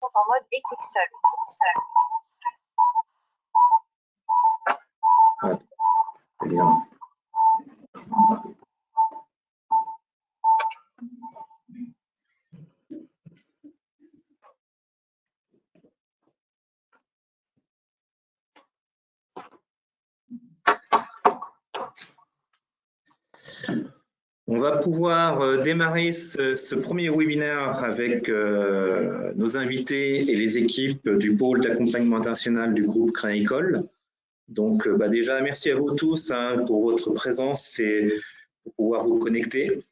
sont en mode écoute seul. Très bien. On va pouvoir démarrer ce premier webinaire avec nos invités et les équipes du pôle d'accompagnement international du groupe Créa-École. Donc déjà, merci à vous tous pour votre présence et pour pouvoir vous connecter.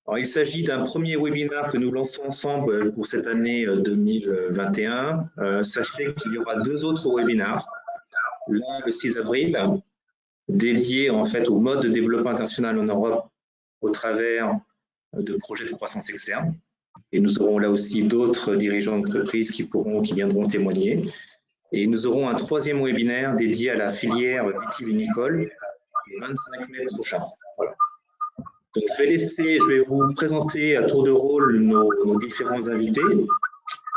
Alors, il s'agit d'un premier webinaire que nous lançons ensemble pour cette année 2021. Sachez qu'il y aura 2 autres webinaires. L'un le 6 avril, dédié en fait au mode de développement international en Europe au travers de projets de croissance externe. Et nous aurons là aussi d'autres dirigeants d'entreprise qui viendront témoigner. Et nous aurons un 3e webinaire dédié à la filière vitivinicole le 25 mai prochain. Voilà. Donc, je vais vous présenter à tour de rôle nos différents invités.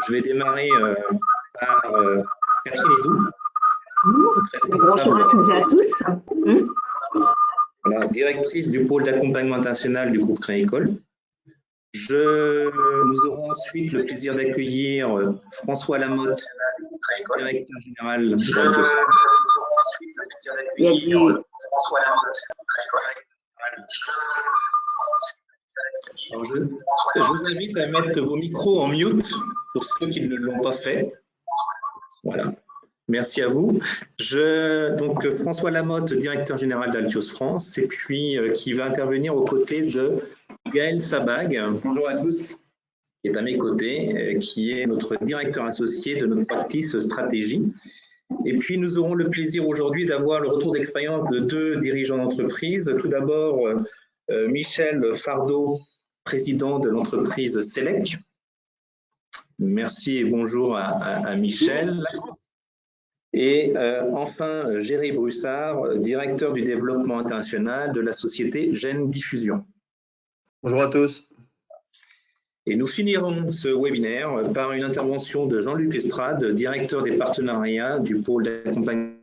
Je vais démarrer par Catherine Hédou. Bonjour à toutes et à tous. Voilà, directrice du pôle d'accompagnement international du groupe Créa-École. Nous aurons ensuite le plaisir d'accueillir François Lamotte, directeur général d'Altios. Je vous invite à mettre vos micros en mute pour ceux qui ne l'ont pas fait. Voilà. Merci à vous. Donc François Lamotte, directeur général d'Altios France, et puis qui va intervenir aux côtés de Gaël Sabag. Bonjour à tous. Qui est à mes côtés, qui est notre directeur associé de notre practice stratégie. Et puis nous aurons le plaisir aujourd'hui d'avoir le retour d'expérience de 2 dirigeants d'entreprise. Tout d'abord, Michel Fardot, président de l'entreprise Selec. Merci et bonjour à Michel. Et enfin, Géry Brussard, directeur du développement international de la société Gène Diffusion. Bonjour à tous. Et nous finirons ce webinaire par une intervention de Jean-Luc Estrade, directeur des partenariats du pôle d'accompagnement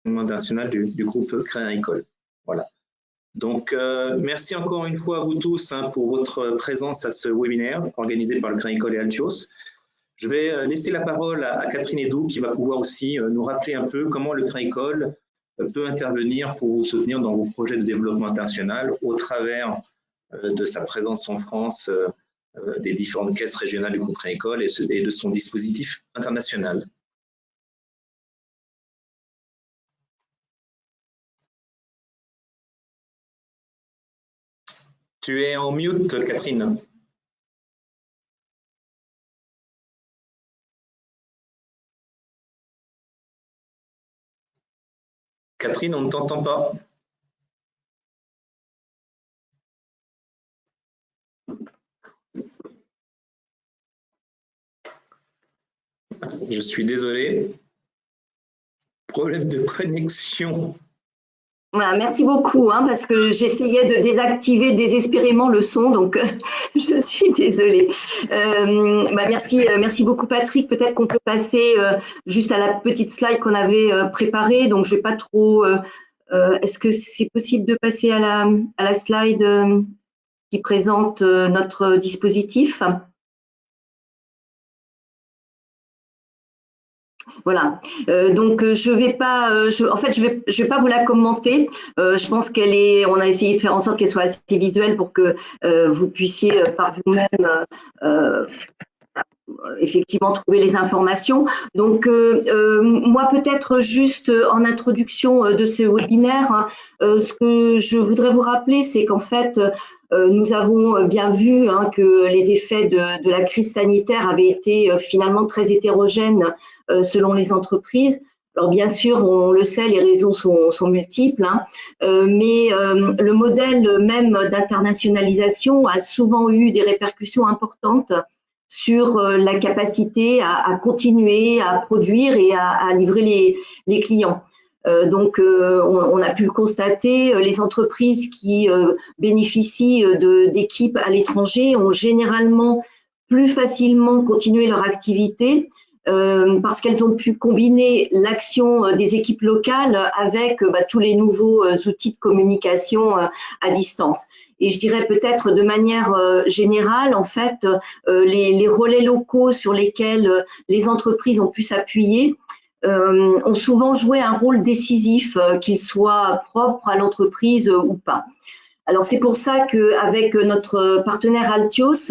international du groupe Créa-École. Voilà. Donc, merci encore une fois à vous tous pour votre présence à ce webinaire organisé par le Créa-École et Altios. Je vais laisser la parole à Catherine Hédou qui va pouvoir aussi nous rappeler un peu comment le Créa-École peut intervenir pour vous soutenir dans vos projets de développement international au travers de sa présence en France, des différentes caisses régionales du groupe Créa-École et de son dispositif international. Tu es en mute, Catherine. Catherine, on ne t'entend pas. Je suis désolé. Problème de connexion. Voilà, merci beaucoup, parce que j'essayais de désactiver désespérément le son, donc je suis désolée. Merci beaucoup Patrick. Peut-être qu'on peut passer juste à la petite slide qu'on avait préparée. Donc je vais pas trop. Est-ce que c'est possible de passer à la slide qui présente notre dispositif ? Voilà, donc je vais pas vous la commenter. Je pense on a essayé de faire en sorte qu'elle soit assez visuelle pour que vous puissiez par vous-même effectivement trouver les informations. Donc moi peut-être juste en introduction de ce webinaire, ce que je voudrais vous rappeler, c'est qu'en fait nous avons bien vu que les effets de la crise sanitaire avaient été finalement très hétérogènes selon les entreprises. Alors bien sûr, on le sait, les raisons sont multiples, mais le modèle même d'internationalisation a souvent eu des répercussions importantes sur la capacité à continuer à produire et à livrer les clients. Donc, on a pu le constater, les entreprises qui bénéficient d'équipes à l'étranger ont généralement plus facilement continué leur activité parce qu'elles ont pu combiner l'action des équipes locales avec tous les nouveaux outils de communication à distance. Et je dirais peut-être de manière générale, en fait, les relais locaux sur lesquels les entreprises ont pu s'appuyer ont souvent joué un rôle décisif, qu'il soit propre à l'entreprise ou pas. Alors c'est pour ça qu'avec notre partenaire Altios,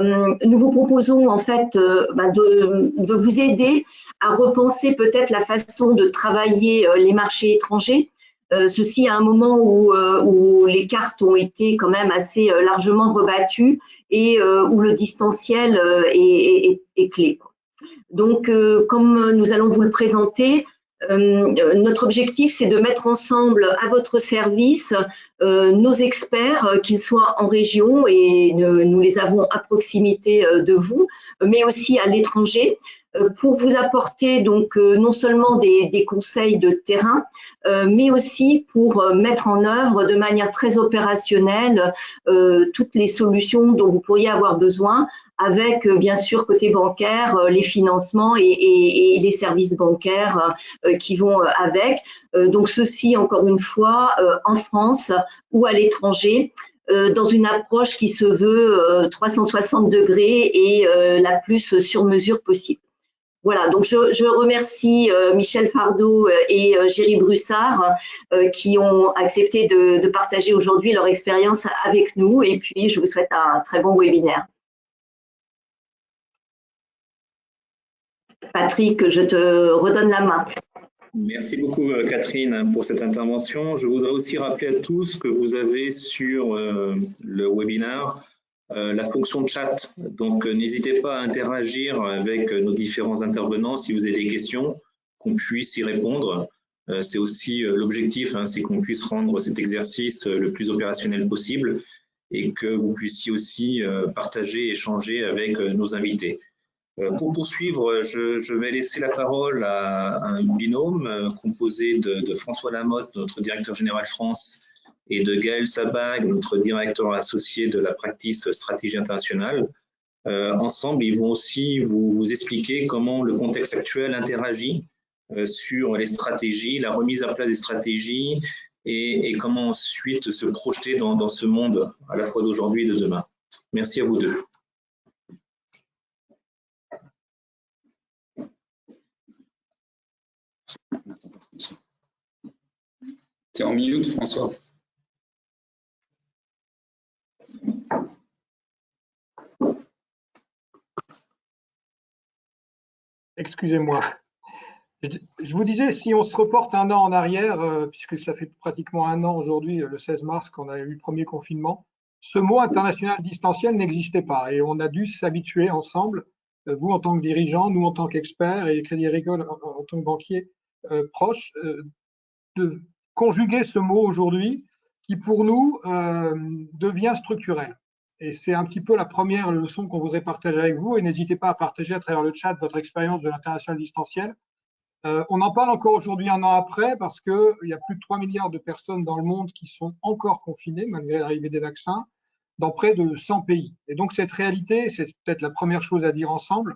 nous vous proposons en fait de vous aider à repenser peut-être la façon de travailler les marchés étrangers. Ceci à un moment où les cartes ont été quand même assez largement rebattues et où le distanciel est clé. Donc, comme nous allons vous le présenter, notre objectif, c'est de mettre ensemble à votre service nos experts, qu'ils soient en région et nous les avons à proximité de vous, mais aussi à l'étranger, pour vous apporter donc non seulement des conseils de terrain, mais aussi pour mettre en œuvre de manière très opérationnelle toutes les solutions dont vous pourriez avoir besoin, avec bien sûr côté bancaire les financements et les services bancaires qui vont avec. Donc ceci encore une fois en France ou à l'étranger, dans une approche qui se veut 360 degrés et la plus sur mesure possible. Voilà, donc je remercie Michel Fardot et Géry Brussard qui ont accepté de partager aujourd'hui leur expérience avec nous, et puis je vous souhaite un très bon webinaire. Patrick, je te redonne la main. Merci beaucoup Catherine pour cette intervention. Je voudrais aussi rappeler à tous que vous avez sur le webinaire la fonction chat. Donc n'hésitez pas à interagir avec nos différents intervenants si vous avez des questions, qu'on puisse y répondre. C'est aussi l'objectif, hein, c'est qu'on puisse rendre cet exercice le plus opérationnel possible et que vous puissiez aussi partager, échanger avec nos invités. Pour poursuivre, je vais laisser la parole à un binôme composé de François Lamotte, notre directeur général France, et de Gaël Sabag, notre directeur associé de la practice stratégie internationale. Ensemble, ils vont aussi vous expliquer comment le contexte actuel interagit sur les stratégies, la remise à plat des stratégies et comment ensuite se projeter dans ce monde à la fois d'aujourd'hui et de demain. Merci à vous deux. Tu es en mute, François. Excusez-moi. Je vous disais, si on se reporte un an en arrière, puisque ça fait pratiquement un an aujourd'hui, le 16 mars, qu'on a eu le premier confinement, ce mot international distanciel n'existait pas et on a dû s'habituer ensemble, vous en tant que dirigeant, nous en tant qu'experts et Crédit Agricole en tant que banquier proche, de conjuguer ce mot aujourd'hui qui pour nous devient structurel. Et c'est un petit peu la première leçon qu'on voudrait partager avec vous, et n'hésitez pas à partager à travers le chat votre expérience de l'international distanciel. On en parle encore aujourd'hui, un an après, parce qu'il y a plus de 3 milliards de personnes dans le monde qui sont encore confinées, malgré l'arrivée des vaccins, dans près de 100 pays. Et donc cette réalité, c'est peut-être la première chose à dire ensemble,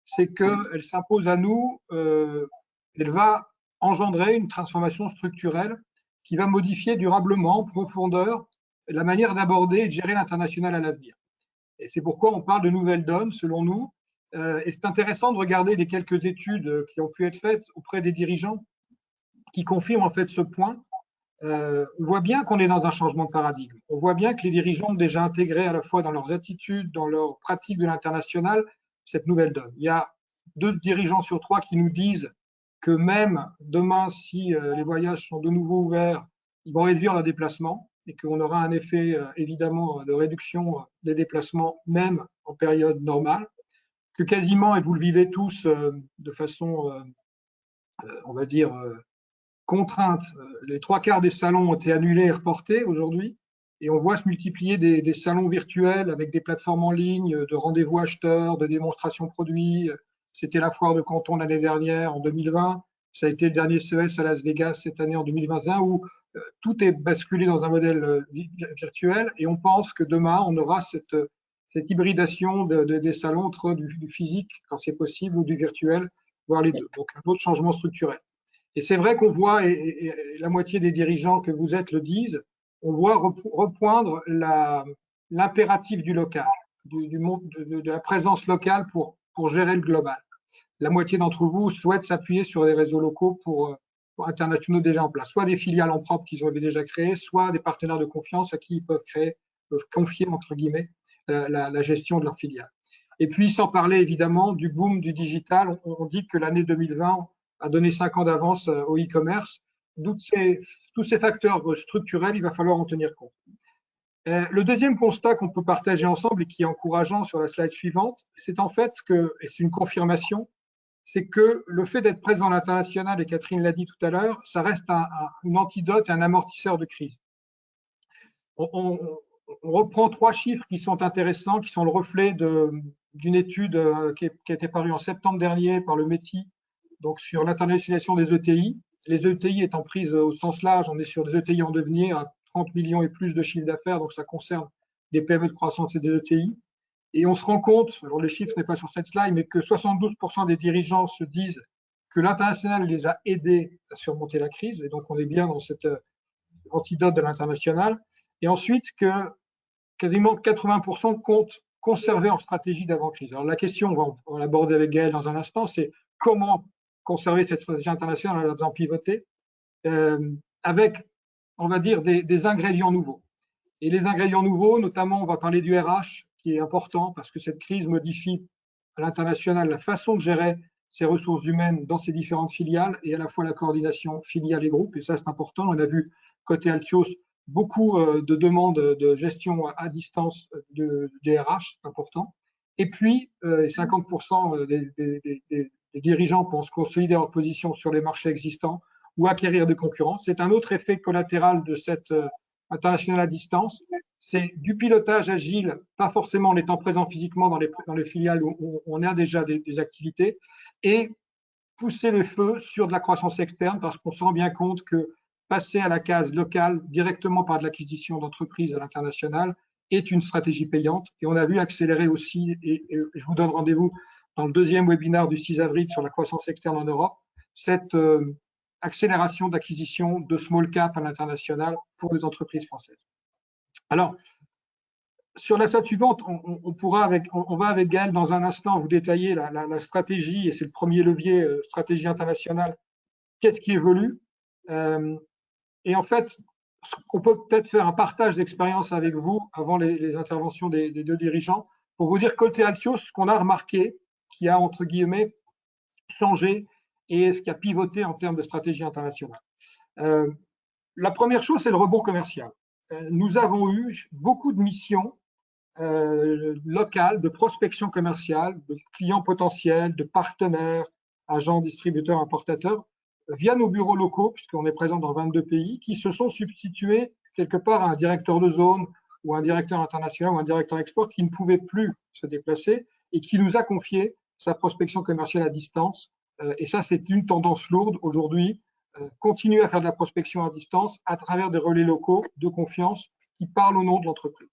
c'est qu'elle s'impose à nous, elle va engendrer une transformation structurelle qui va modifier durablement, en profondeur, la manière d'aborder et de gérer l'international à l'avenir. Et c'est pourquoi on parle de nouvelles donnes, selon nous. Et c'est intéressant de regarder les quelques études qui ont pu être faites auprès des dirigeants qui confirment en fait ce point. On voit bien qu'on est dans un changement de paradigme. On voit bien que les dirigeants ont déjà intégré à la fois dans leurs attitudes, dans leurs pratiques de l'international, cette nouvelle donne. Il y a 2 dirigeants sur 3 qui nous disent que même demain, si les voyages sont de nouveau ouverts, ils vont réduire leurs déplacements et qu'on aura un effet évidemment de réduction des déplacements même en période normale, que quasiment, et vous le vivez tous de façon, on va dire, contrainte, les 3/4 des salons ont été annulés et reportés aujourd'hui, et on voit se multiplier des salons virtuels avec des plateformes en ligne, de rendez-vous acheteurs, de démonstrations produits. C'était la foire de Canton l'année dernière, en 2020. Ça a été le dernier CES à Las Vegas cette année, en 2021, où tout est basculé dans un modèle virtuel. Et on pense que demain, on aura cette hybridation des salons entre du physique, quand c'est possible, ou du virtuel, voire les deux. Donc, un autre changement structurel. Et c'est vrai qu'on voit, et la moitié des dirigeants que vous êtes le disent, on voit repoindre l'impératif du local, de la présence locale pour gérer le global. La moitié d'entre vous souhaitent s'appuyer sur des réseaux locaux pour internationaux déjà en place, soit des filiales en propre qu'ils avaient déjà créées, soit des partenaires de confiance à qui ils peuvent confier, entre guillemets, la gestion de leurs filiales. Et puis, sans parler évidemment du boom du digital, on dit que l'année 2020 a donné 5 ans d'avance au e-commerce. Tous ces facteurs structurels, il va falloir en tenir compte. Le deuxième constat qu'on peut partager ensemble et qui est encourageant sur la slide suivante, c'est en fait que, et c'est une confirmation, c'est que le fait d'être présent à l'international, et Catherine l'a dit tout à l'heure, ça reste un antidote et un amortisseur de crise. On reprend 3 chiffres qui sont intéressants, qui sont le reflet d'une étude qui a été parue en septembre dernier par le METI, donc sur l'internationalisation des ETI. Les ETI étant prises au sens large, on est sur des ETI en devenir à 30 millions et plus de chiffre d'affaires, donc ça concerne des PME de croissance et des ETI. Et on se rend compte, alors les chiffres n'est pas sur cette slide, mais que 72% des dirigeants se disent que l'international les a aidés à surmonter la crise, et donc on est bien dans cet antidote de l'international. Et ensuite que quasiment 80% comptent conserver en stratégie d'avant-crise. Alors la question, on va l'aborder avec Gaël dans un instant, c'est comment conserver cette stratégie internationale en la faisant pivoter avec, on va dire, des ingrédients nouveaux. Et les ingrédients nouveaux, notamment, on va parler du RH, qui est important parce que cette crise modifie à l'international la façon de gérer ces ressources humaines dans ces différentes filiales et à la fois la coordination filiale et groupe. Et ça, c'est important. On a vu côté Altios beaucoup de demandes de gestion à distance des RH, c'est important. Et puis, 50% des dirigeants pensent consolider leur position sur les marchés existants ou acquérir des concurrents. C'est un autre effet collatéral de cette international à distance, c'est du pilotage agile, pas forcément en étant présent physiquement dans les filiales où on a déjà des activités, et pousser le feu sur de la croissance externe parce qu'on se rend bien compte que passer à la case locale directement par de l'acquisition d'entreprises à l'international est une stratégie payante. Et on a vu accélérer aussi, et je vous donne rendez-vous dans le deuxième webinaire du 6 avril sur la croissance externe en Europe, cette accélération d'acquisition de small cap à l'international pour les entreprises françaises. Alors, sur la slide suivante, on va avec Gaël dans un instant vous détailler la stratégie, et c'est le premier levier, stratégie internationale. Qu'est-ce qui évolue et en fait, on peut peut-être faire un partage d'expérience avec vous avant les interventions des deux dirigeants pour vous dire côté Altios, ce qu'on a remarqué, qui a entre guillemets changé et ce qui a pivoté en termes de stratégie internationale. La première chose, c'est le rebond commercial. Nous avons eu beaucoup de missions locales, de prospection commerciale, de clients potentiels, de partenaires, agents, distributeurs, importateurs, via nos bureaux locaux, puisqu'on est présent dans 22 pays, qui se sont substitués quelque part à un directeur de zone ou un directeur international ou un directeur export qui ne pouvait plus se déplacer et qui nous a confié sa prospection commerciale à distance. Et ça, c'est une tendance lourde aujourd'hui. Continuer à faire de la prospection à distance à travers des relais locaux de confiance qui parlent au nom de l'entreprise.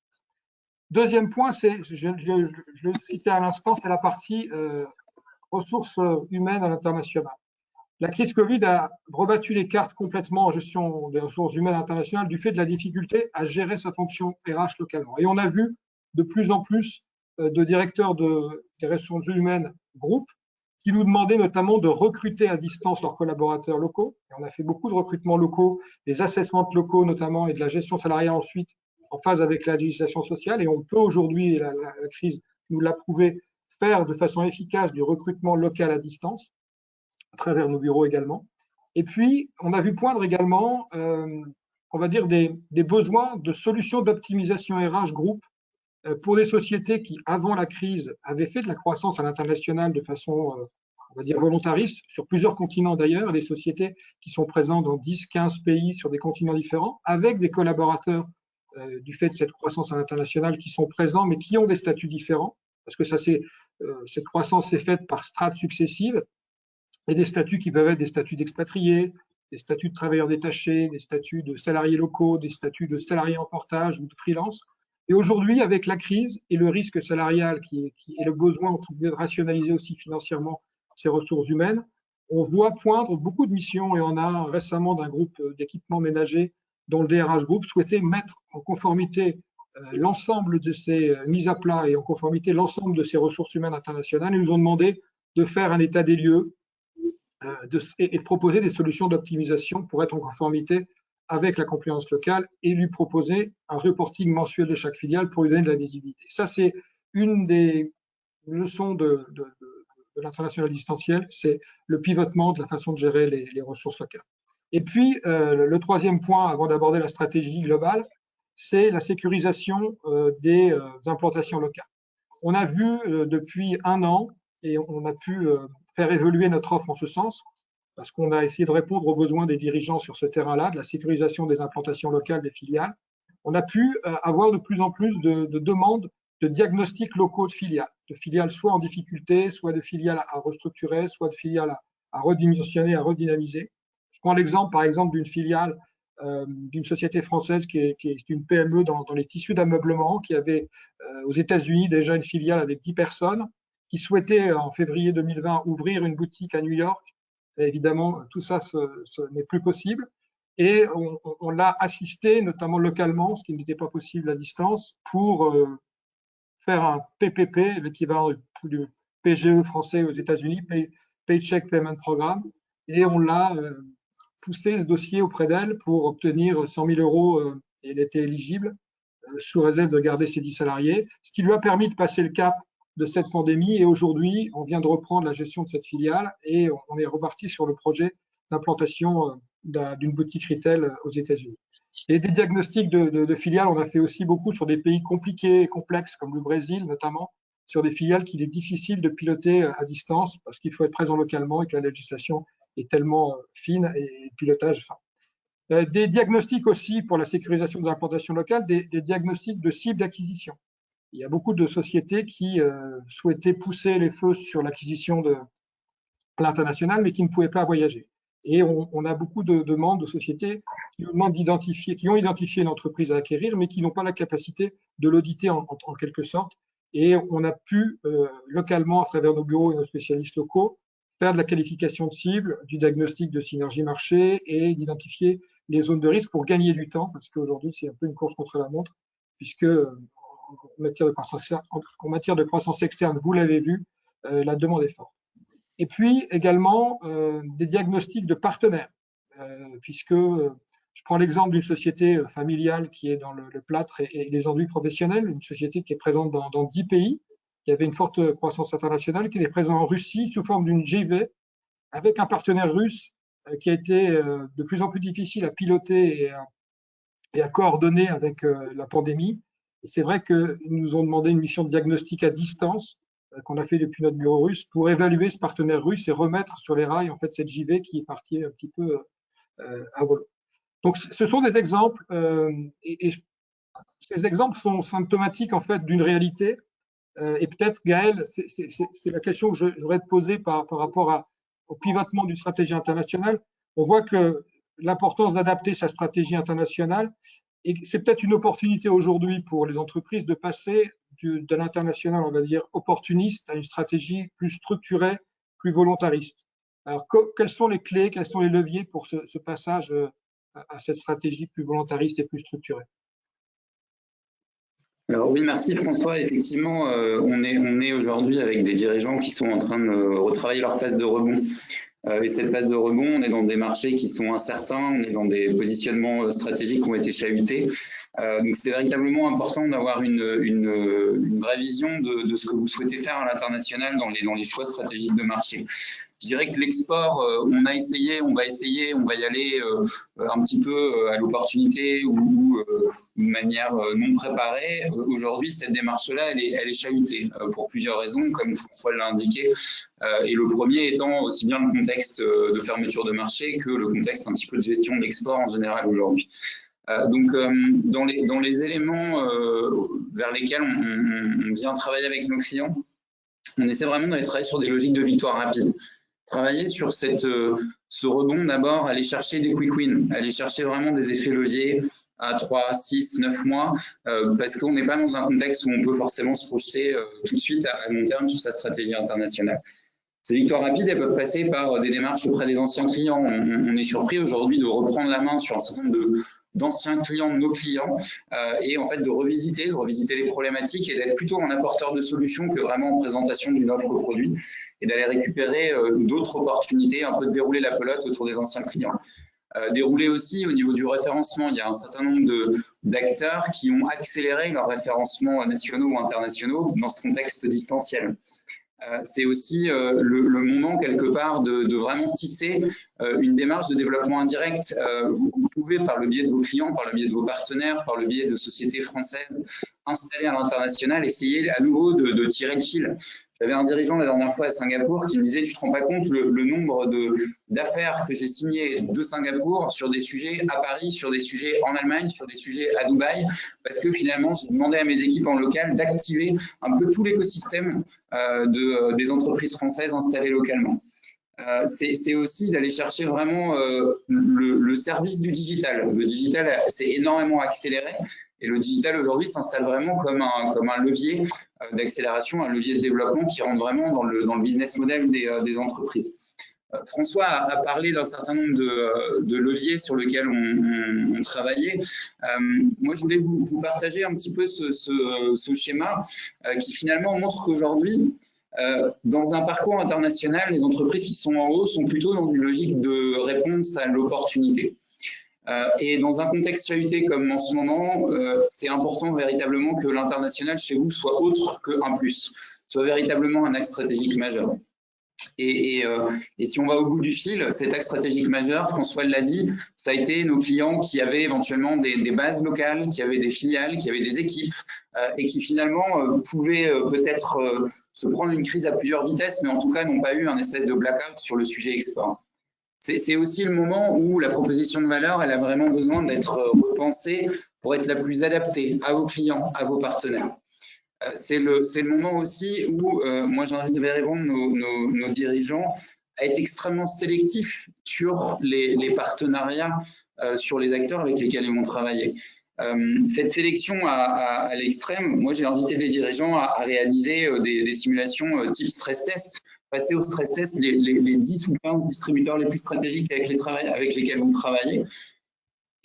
Deuxième point, c'est, je le citais à l'instant, c'est la partie ressources humaines à l'international. La crise Covid a rebattu les cartes complètement en gestion des ressources humaines internationales du fait de la difficulté à gérer sa fonction RH localement. Et on a vu de plus en plus de directeurs des ressources humaines groupes qui nous demandaient notamment de recruter à distance leurs collaborateurs locaux. Et on a fait beaucoup de recrutements locaux, des assessments locaux notamment et de la gestion salariale ensuite en phase avec la législation sociale. Et on peut aujourd'hui, et la crise nous l'a prouvé, faire de façon efficace du recrutement local à distance à travers nos bureaux également. Et puis, on a vu poindre également, on va dire, des besoins de solutions d'optimisation RH groupe pour des sociétés qui, avant la crise, avaient fait de la croissance à l'international de façon, on va dire, volontariste, sur plusieurs continents d'ailleurs, des sociétés qui sont présentes dans 10-15 pays sur des continents différents, avec des collaborateurs du fait de cette croissance à l'international qui sont présents, mais qui ont des statuts différents, parce que cette croissance est faite par strates successives, et des statuts qui peuvent être des statuts d'expatriés, des statuts de travailleurs détachés, des statuts de salariés locaux, des statuts de salariés en portage ou de freelance. Et aujourd'hui, avec la crise et le risque salarial qui est le besoin de rationaliser aussi financièrement ces ressources humaines, on voit poindre beaucoup de missions et on a récemment d'un groupe d'équipements ménagers dont le DRH Group souhaitait mettre en conformité l'ensemble de ces mises à plat et en conformité l'ensemble de ces ressources humaines internationales. Ils nous ont demandé de faire un état des lieux et de proposer des solutions d'optimisation pour être en conformité avec la compliance locale et lui proposer un reporting mensuel de chaque filiale pour lui donner de la visibilité. Ça, c'est une des leçons de l'international distanciel, c'est le pivotement de la façon de gérer les ressources locales. Et puis, le troisième point, avant d'aborder la stratégie globale, c'est la sécurisation des implantations locales. On a vu depuis un an, et on a pu faire évoluer notre offre en ce sens, parce qu'on a essayé de répondre aux besoins des dirigeants sur ce terrain-là, de la sécurisation des implantations locales des filiales. On a pu avoir de plus en plus de demandes de diagnostics locaux de filiales soit en difficulté, soit de filiales à restructurer, soit de filiales à redimensionner, à redynamiser. Je prends l'exemple, par exemple, d'une filiale d'une société française qui est une PME dans les tissus d'ameublement, qui avait aux États-Unis déjà une filiale avec 10 personnes, qui souhaitait en février 2020 ouvrir une boutique à New York. Et évidemment, tout ça, ce n'est plus possible. Et on l'a assisté, notamment localement, ce qui n'était pas possible à distance, pour faire un PPP, l'équivalent du PGE français aux États-Unis, Paycheck Payment Program, et on l'a poussé ce dossier auprès d'elle pour obtenir 100 000 euros, et elle était éligible, sous réserve de garder ses 10 salariés, ce qui lui a permis de passer le cap de cette pandémie. Et aujourd'hui, on vient de reprendre la gestion de cette filiale et on est reparti sur le projet d'implantation d'une boutique retail aux États-Unis. Et des diagnostics de filiales, on a fait aussi beaucoup sur des pays compliqués et complexes, comme le Brésil notamment, sur des filiales qu'il est difficile de piloter à distance parce qu'il faut être présent localement et que la législation est tellement fine et le pilotage fin. Des diagnostics aussi pour la sécurisation des implantations locales, des diagnostics de cibles d'acquisition. Il y a beaucoup de sociétés qui souhaitaient pousser les feux sur l'acquisition de l'international, mais qui ne pouvaient pas voyager. Et on a beaucoup de demandes de sociétés qui nous demandent d'identifier, qui ont identifié une entreprise à acquérir, mais qui n'ont pas la capacité de l'auditer en quelque sorte. Et on a pu, localement, à travers nos bureaux et nos spécialistes locaux, faire de la qualification de cible, du diagnostic de synergie marché et d'identifier les zones de risque pour gagner du temps, parce qu'aujourd'hui, c'est un peu une course contre la montre, puisque en matière de croissance externe, vous l'avez vu, la demande est forte. Et puis également des diagnostics de partenaires, puisque je prends l'exemple d'une société familiale qui est dans le plâtre et les enduits professionnels, une société qui est présente dans 10 pays, qui avait une forte croissance internationale, qui est présente en Russie sous forme d'une JV, avec un partenaire russe qui a été de plus en plus difficile à piloter et à coordonner avec la pandémie. Et c'est vrai qu'ils nous ont demandé une mission de diagnostic à distance qu'on a fait depuis notre bureau russe pour évaluer ce partenaire russe et remettre sur les rails en fait cette JV qui est partie un petit peu à volo. Donc ce sont des exemples et ces exemples sont symptomatiques en fait d'une réalité et peut-être Gaël, c'est la question que je voudrais te poser par rapport au pivotement d'une stratégie internationale. On voit que l'importance d'adapter sa stratégie internationale, et c'est peut-être une opportunité aujourd'hui pour les entreprises de passer de l'international, on va dire, opportuniste à une stratégie plus structurée, plus volontariste. Alors, quelles sont les clés, quels sont les leviers pour ce passage à cette stratégie plus volontariste et plus structurée? Alors oui, merci François. Effectivement, on est aujourd'hui avec des dirigeants qui sont en train de retravailler leur phase de rebond. Et cette phase de rebond, on est dans des marchés qui sont incertains, on est dans des positionnements stratégiques qui ont été chahutés. Donc c'est véritablement important d'avoir une vraie vision de ce que vous souhaitez faire à l'international dans les choix stratégiques de marché. Je dirais que l'export, on va essayer, on va y aller un petit peu à l'opportunité ou de manière non préparée. Aujourd'hui, cette démarche-là, elle est chahutée pour plusieurs raisons, comme François l'a indiqué. Et le premier étant aussi bien le contexte de fermeture de marché que le contexte un petit peu de gestion de l'export en général aujourd'hui. Donc, dans les éléments vers lesquels on vient travailler avec nos clients, on essaie vraiment d'aller travailler sur des logiques de victoire rapide. Travailler sur ce rebond d'abord, aller chercher des quick wins, aller chercher vraiment des effets leviers, à 3, 6, 9 mois, parce qu'on n'est pas dans un contexte où on peut forcément se projeter tout de suite à long terme sur sa stratégie internationale. Ces victoires rapides, elles peuvent passer par des démarches auprès des anciens clients. On est surpris aujourd'hui de reprendre la main sur un certain nombre d'anciens clients de nos clients et en fait de revisiter les problématiques et d'être plutôt un apporteur de solutions que vraiment en présentation d'une offre produit et d'aller récupérer d'autres opportunités, un peu de dérouler la pelote autour des anciens clients. Dérouler aussi au niveau du référencement. Il y a un certain nombre d'acteurs qui ont accéléré leurs référencements nationaux ou internationaux dans ce contexte distanciel. C'est aussi le moment quelque part de vraiment tisser une démarche de développement indirect. Vous pouvez, par le biais de vos clients, par le biais de vos partenaires, par le biais de sociétés françaises installées à l'international, essayer à nouveau de tirer le fil. J'avais un dirigeant la dernière fois à Singapour qui me disait « Tu te rends pas compte le nombre d'affaires que j'ai signées de Singapour sur des sujets à Paris, sur des sujets en Allemagne, sur des sujets à Dubaï, parce que finalement, j'ai demandé à mes équipes en local d'activer un peu tout l'écosystème des entreprises françaises installées localement. » C'est aussi d'aller chercher vraiment le service du digital. Le digital s'est énormément accéléré et le digital aujourd'hui s'installe vraiment comme un levier d'accélération, un levier de développement qui rentre vraiment dans le business model des entreprises. François a parlé d'un certain nombre de leviers sur lesquels on travaillait. Moi, je voulais vous partager un petit peu ce schéma qui finalement montre qu'aujourd'hui, dans un parcours international, les entreprises qui sont en haut sont plutôt dans une logique de réponse à l'opportunité. Et dans un contexte chahuté comme en ce moment, c'est important véritablement que l'international chez vous soit autre qu'un plus, soit véritablement un axe stratégique majeur. Et si on va au bout du fil, cet axe stratégique majeur, François l'a dit, ça a été nos clients qui avaient éventuellement des bases locales, qui avaient des filiales, qui avaient des équipes et qui finalement pouvaient peut-être se prendre une crise à plusieurs vitesses, mais en tout cas n'ont pas eu un espèce de blackout sur le sujet export. C'est aussi le moment où la proposition de valeur, elle a vraiment besoin d'être repensée pour être la plus adaptée à vos clients, à vos partenaires. C'est le moment aussi où moi j'invite vraiment nos dirigeants à être extrêmement sélectifs sur les partenariats, sur les acteurs avec lesquels ils vont travailler. Cette sélection à l'extrême, moi j'ai invité les dirigeants à réaliser des simulations type stress test, passer au stress test les 10 ou 15 distributeurs les plus stratégiques avec lesquels vous travaillez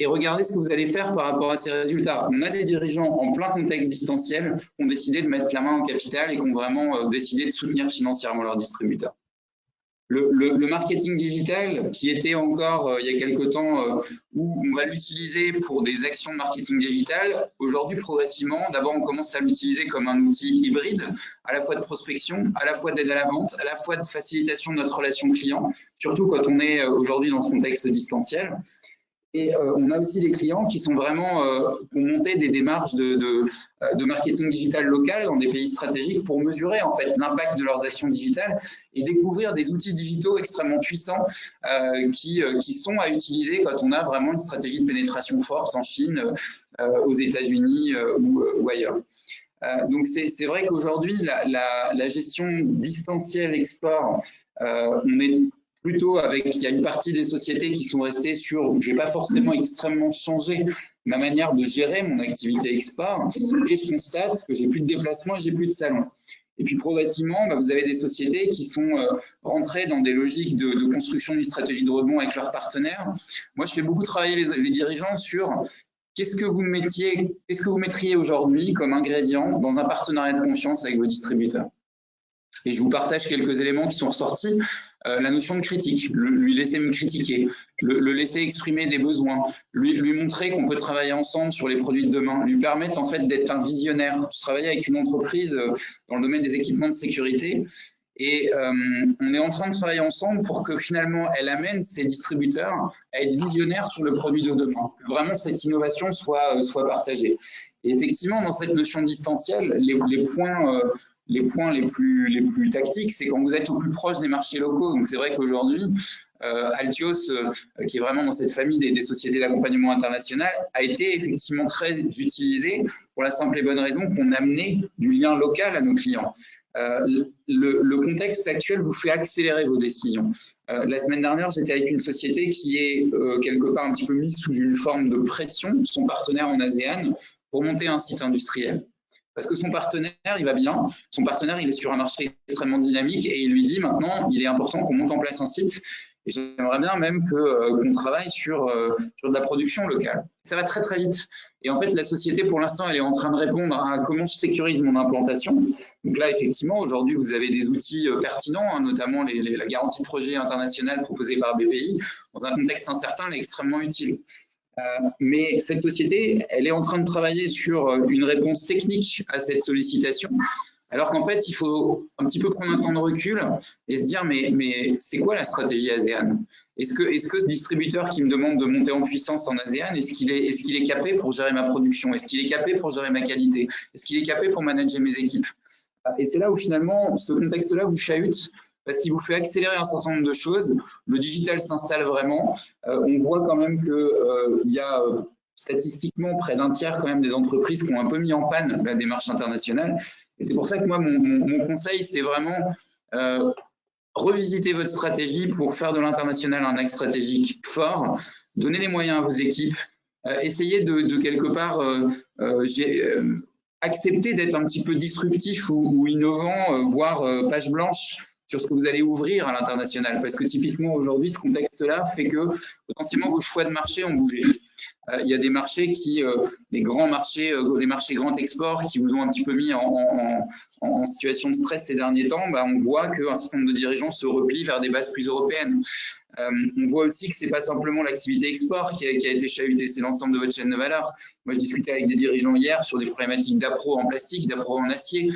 et regardez ce que vous allez faire par rapport à ces résultats. On a des dirigeants en plein contexte distanciel qui ont décidé de mettre la main au capital et qui ont vraiment décidé de soutenir financièrement leurs distributeurs. Le marketing digital, qui était encore il y a quelque temps où on va l'utiliser pour des actions de marketing digital, aujourd'hui progressivement, d'abord on commence à l'utiliser comme un outil hybride, à la fois de prospection, à la fois d'aide à la vente, à la fois de facilitation de notre relation client, surtout quand on est aujourd'hui dans ce contexte distanciel. Et on a aussi des clients qui sont vraiment qui ont monté des démarches de marketing digital local dans des pays stratégiques pour mesurer en fait l'impact de leurs actions digitales et découvrir des outils digitaux extrêmement puissants qui sont à utiliser quand on a vraiment une stratégie de pénétration forte en Chine, aux États-Unis ou ailleurs. Donc c'est vrai qu'aujourd'hui la gestion distancielle export, on est plutôt il y a une partie des sociétés qui sont restées sur, je n'ai pas forcément extrêmement changé ma manière de gérer mon activité export et je constate que j'ai plus de déplacements et j'ai plus de salons. Et puis progressivement, vous avez des sociétés qui sont rentrées dans des logiques de construction d'une stratégie de rebond avec leurs partenaires. Moi, je fais beaucoup travailler les dirigeants sur qu'est-ce que vous mettriez aujourd'hui comme ingrédient dans un partenariat de confiance avec vos distributeurs. Et je vous partage quelques éléments qui sont ressortis. La notion de critique, lui laisser me critiquer, le laisser exprimer des besoins, lui montrer qu'on peut travailler ensemble sur les produits de demain, lui permettre en fait d'être un visionnaire. Je travaillais avec une entreprise dans le domaine des équipements de sécurité et on est en train de travailler ensemble pour que finalement elle amène ses distributeurs à être visionnaires sur le produit de demain, que vraiment cette innovation soit partagée. Et effectivement, dans cette notion distancielle, les points les points les plus tactiques, c'est quand vous êtes au plus proche des marchés locaux. Donc c'est vrai qu'aujourd'hui, Altios, qui est vraiment dans cette famille des sociétés d'accompagnement international, a été effectivement très utilisé pour la simple et bonne raison qu'on amenait du lien local à nos clients. Le contexte actuel vous fait accélérer vos décisions. La semaine dernière, j'étais avec une société qui est quelque part un petit peu mise sous une forme de pression, son partenaire en ASEAN, pour monter un site industriel. Parce que son partenaire, il va bien, son partenaire, il est sur un marché extrêmement dynamique et il lui dit maintenant, il est important qu'on monte en place un site. Et j'aimerais bien même qu'on travaille sur de la production locale. Ça va très très vite. Et en fait, la société, pour l'instant, elle est en train de répondre à comment je sécurise mon implantation. Donc là, effectivement, aujourd'hui, vous avez des outils pertinents, hein, notamment la garantie de projet internationale proposée par BPI. Dans un contexte incertain, elle est extrêmement utile. Mais cette société, elle est en train de travailler sur une réponse technique à cette sollicitation. Alors qu'en fait, il faut un petit peu prendre un temps de recul et se dire mais c'est quoi la stratégie ASEAN? Est-ce que ce distributeur qui me demande de monter en puissance en ASEAN, est-ce qu'il est capé pour gérer ma production? Est-ce qu'il est capé pour gérer ma qualité? Est-ce qu'il est capé pour manager mes équipes? Et c'est là où finalement, ce contexte-là vous chahute parce qu'il vous fait accélérer un certain nombre de choses. Le digital s'installe vraiment. On voit quand même qu'il y a statistiquement près d'un tiers quand même des entreprises qui ont un peu mis en panne la démarche internationale. Et c'est pour ça que moi, mon conseil, c'est vraiment revisiter votre stratégie pour faire de l'international un axe stratégique fort, donner les moyens à vos équipes, essayer de quelque part accepter d'être un petit peu disruptif ou innovant, voire page blanche sur ce que vous allez ouvrir à l'international. Parce que typiquement aujourd'hui, ce contexte-là fait que potentiellement vos choix de marché ont bougé. Il y a des marchés des grands marchés, les marchés grand export qui vous ont un petit peu mis en situation de stress ces derniers temps. On voit qu'un certain nombre de dirigeants se replient vers des bases plus européennes. On voit aussi que c'est pas simplement l'activité export qui a été chahutée, c'est l'ensemble de votre chaîne de valeur. Moi, je discutais avec des dirigeants hier sur des problématiques d'appro en plastique, d'appro en acier.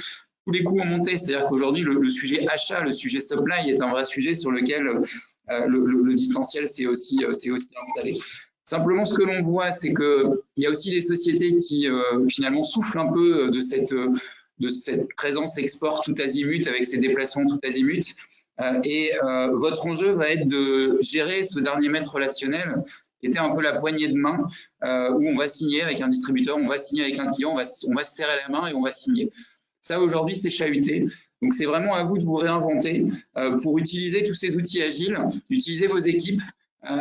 Tous les coûts ont monté, c'est-à-dire qu'aujourd'hui, le sujet achat, le sujet supply est un vrai sujet sur lequel le distanciel s'est aussi installé. Simplement, ce que l'on voit, c'est qu'il y a aussi des sociétés qui finalement soufflent un peu de cette présence export tout azimut, avec ces déplacements tout azimut. Votre enjeu va être de gérer ce dernier mètre relationnel, qui était un peu la poignée de main, où on va signer avec un distributeur, on va signer avec un client, on va se serrer la main et on va signer. Ça, aujourd'hui, c'est chahuté. Donc, c'est vraiment à vous de vous réinventer pour utiliser tous ces outils agiles, utiliser vos équipes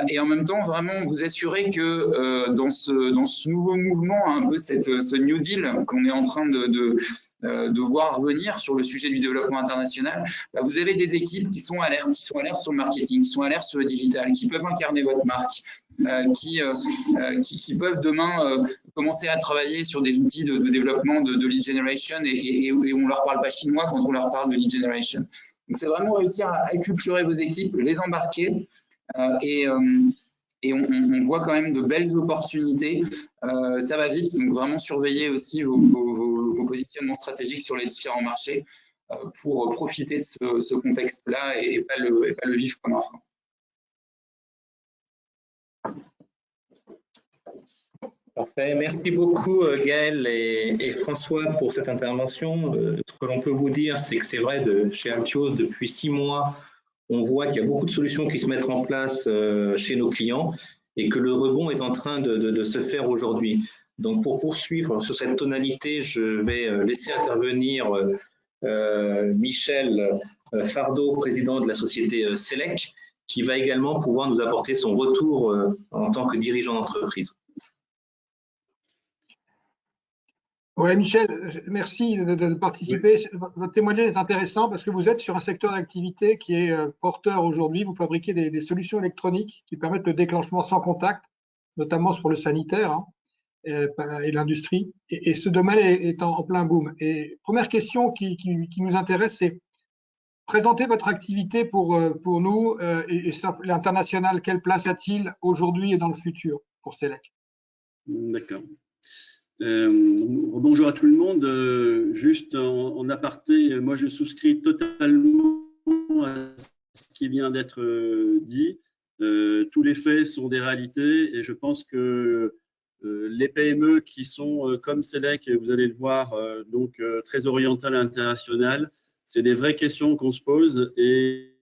et en même temps, vraiment vous assurer que dans ce nouveau mouvement, un peu ce New Deal qu'on est en train de voir venir sur le sujet du développement international, vous avez des équipes qui sont alertes sur le marketing, qui sont alertes sur le digital, qui peuvent incarner votre marque, qui peuvent demain commencer à travailler sur des outils de développement de lead generation et on ne leur parle pas chinois quand on leur parle de lead generation. Donc, c'est vraiment réussir à acculturer vos équipes, les embarquer et on voit quand même de belles opportunités. Ça va vite, donc vraiment surveiller aussi vos positionnements stratégiques sur les différents marchés pour profiter de ce contexte-là et pas le vivre comme un frein. Parfait. Merci beaucoup Gaël et François pour cette intervention. Ce que l'on peut vous dire, c'est que c'est vrai, chez Altios, depuis 6 mois, on voit qu'il y a beaucoup de solutions qui se mettent en place chez nos clients et que le rebond est en train de se faire aujourd'hui. Donc, pour poursuivre sur cette tonalité, je vais laisser intervenir Michel Fardeau, président de la société Selec, qui va également pouvoir nous apporter son retour en tant que dirigeant d'entreprise. Oui, Michel, merci de participer. Oui. Votre témoignage est intéressant parce que vous êtes sur un secteur d'activité qui est porteur aujourd'hui. Vous fabriquez des solutions électroniques qui permettent le déclenchement sans contact, notamment pour le sanitaire et l'industrie. Et ce domaine est en plein boom. Et première question qui nous intéresse, c'est présenter votre activité pour nous et l'international. Quelle place a-t-il aujourd'hui et dans le futur pour Selec? D'accord. Bonjour à tout le monde. Juste en aparté, moi je souscris totalement à ce qui vient d'être dit. Tous les faits sont des réalités et je pense que les PME qui sont comme Selec, vous allez le voir, donc très orientales à l'international. C'est des vraies questions qu'on se pose et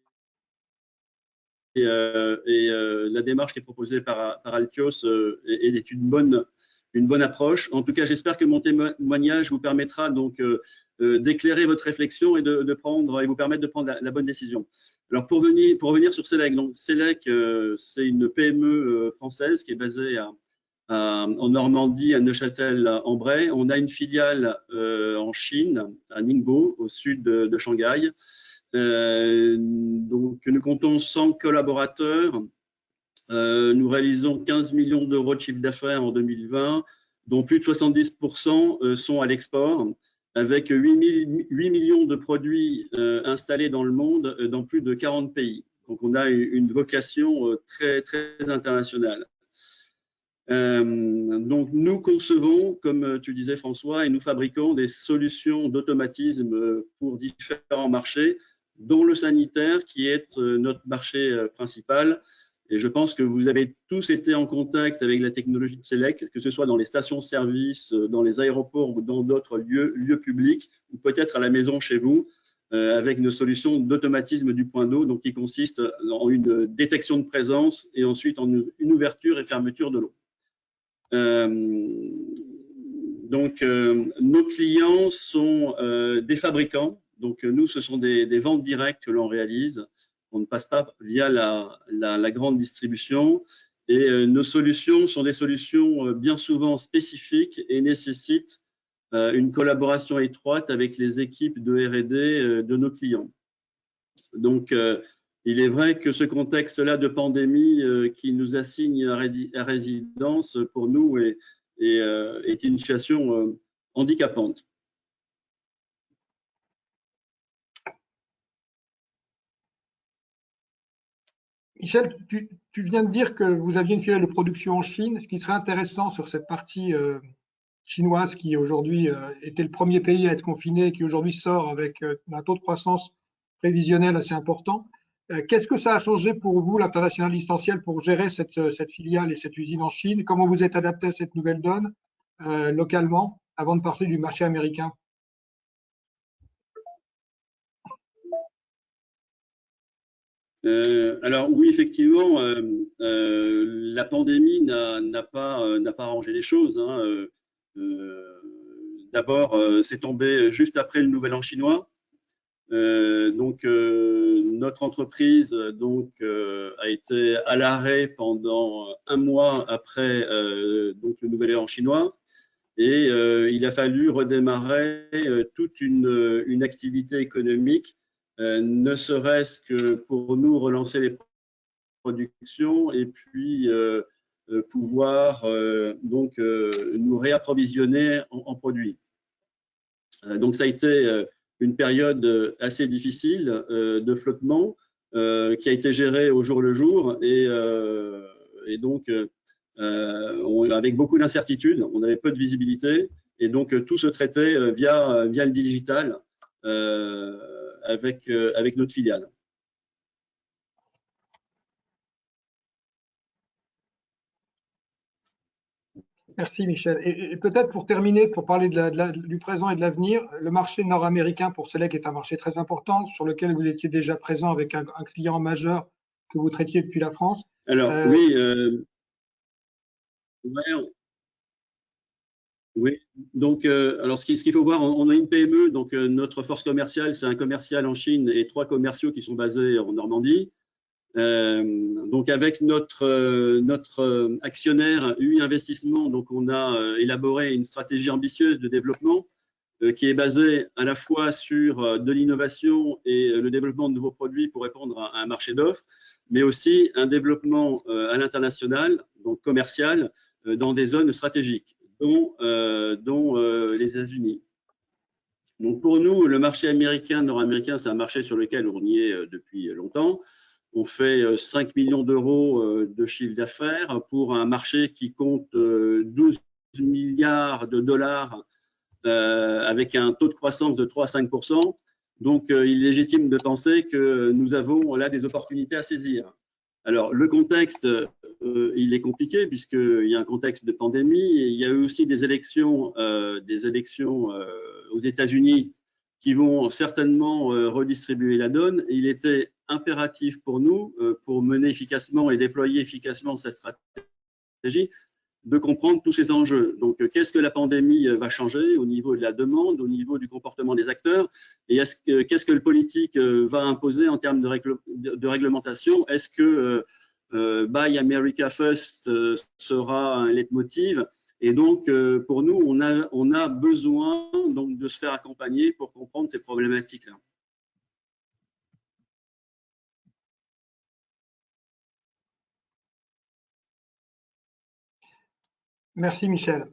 la démarche qui est proposée par Altios est une bonne approche. En tout cas, j'espère que mon témoignage vous permettra donc d'éclairer votre réflexion et vous permettre de prendre la bonne décision. Alors pour revenir sur Selec, donc Selec, c'est une PME française qui est basée en Normandie, à Neuchâtel-en-Bray. On a une filiale en Chine, à Ningbo, au sud de Shanghai. Donc, nous comptons 100 collaborateurs. Nous réalisons 15 millions d'euros de chiffre d'affaires en 2020, dont plus de 70% sont à l'export, avec 8 millions de produits installés dans le monde, dans plus de 40 pays. Donc, on a une vocation très, très internationale. Donc, nous concevons, comme tu disais François, et nous fabriquons des solutions d'automatisme pour différents marchés, dont le sanitaire qui est notre marché principal. Et je pense que vous avez tous été en contact avec la technologie de Selec, que ce soit dans les stations-service, dans les aéroports ou dans d'autres lieux publics, ou peut-être à la maison chez vous, avec nos solutions d'automatisme du point d'eau, donc qui consiste en une détection de présence et ensuite en une ouverture et fermeture de l'eau. Donc, nos clients sont des fabricants. Donc, nous, ce sont des ventes directes que l'on réalise. On ne passe pas via la grande distribution. Et nos solutions sont des solutions bien souvent spécifiques et nécessitent une collaboration étroite avec les équipes de R&D de nos clients. Donc, il est vrai que ce contexte-là de pandémie qui nous assigne à résidence, pour nous, est une situation handicapante. Michel, tu viens de dire que vous aviez une filiale de production en Chine. Ce qui serait intéressant sur cette partie chinoise qui aujourd'hui était le premier pays à être confiné, qui aujourd'hui sort avec un taux de croissance prévisionnel assez important. Qu'est-ce que ça a changé pour vous, l'international distanciel, pour gérer cette filiale et cette usine en Chine? Comment vous êtes adapté à cette nouvelle donne localement avant de parler du marché américain? Alors oui, effectivement, la pandémie n'a pas arrangé les choses. Hein. D'abord, c'est tombé juste après le Nouvel An chinois. Donc, notre entreprise a été à l'arrêt pendant un mois après donc le Nouvel An chinois. Et il a fallu redémarrer toute une activité économique, ne serait-ce que pour nous relancer les productions et puis pouvoir nous réapprovisionner en produits. Donc, ça a été une période assez difficile de flottement qui a été gérée au jour le jour et donc avec beaucoup d'incertitudes, on avait peu de visibilité et donc tout se traitait via le digital avec notre filiale. Merci Michel. Et peut-être pour terminer, pour parler du présent et de l'avenir, le marché nord-américain pour Selec est un marché très important sur lequel vous étiez déjà présent avec un client majeur que vous traitiez depuis la France. Alors oui, oui. Donc alors ce qu'il faut voir, on a une PME, donc notre force commerciale, c'est un commercial en Chine et 3 commerciaux qui sont basés en Normandie. Donc avec notre actionnaire UI Investissement, donc on a élaboré une stratégie ambitieuse de développement qui est basée à la fois sur de l'innovation et le développement de nouveaux produits pour répondre à un marché d'offres, mais aussi un développement à l'international, donc commercial, dans des zones stratégiques, dont les États-Unis. Donc pour nous, le marché américain, nord-américain, c'est un marché sur lequel on y est depuis longtemps. On fait 5 millions d'euros de chiffre d'affaires pour un marché qui compte 12 milliards de dollars avec un taux de croissance de 3 à 5%. Donc, il est légitime de penser que nous avons là des opportunités à saisir. Alors, le contexte, il est compliqué puisqu'il y a un contexte de pandémie et il y a eu aussi des élections aux États-Unis qui vont certainement redistribuer la donne. Il était impératif pour nous, pour mener efficacement et déployer efficacement cette stratégie, de comprendre tous ces enjeux. Donc, qu'est-ce que la pandémie va changer au niveau de la demande, au niveau du comportement des acteurs, et qu'est-ce que le politique va imposer en termes de réglementation? Est-ce que Buy America First sera un leitmotiv? Et donc, pour nous, on a besoin donc, de se faire accompagner pour comprendre ces problématiques-là. Merci Michel.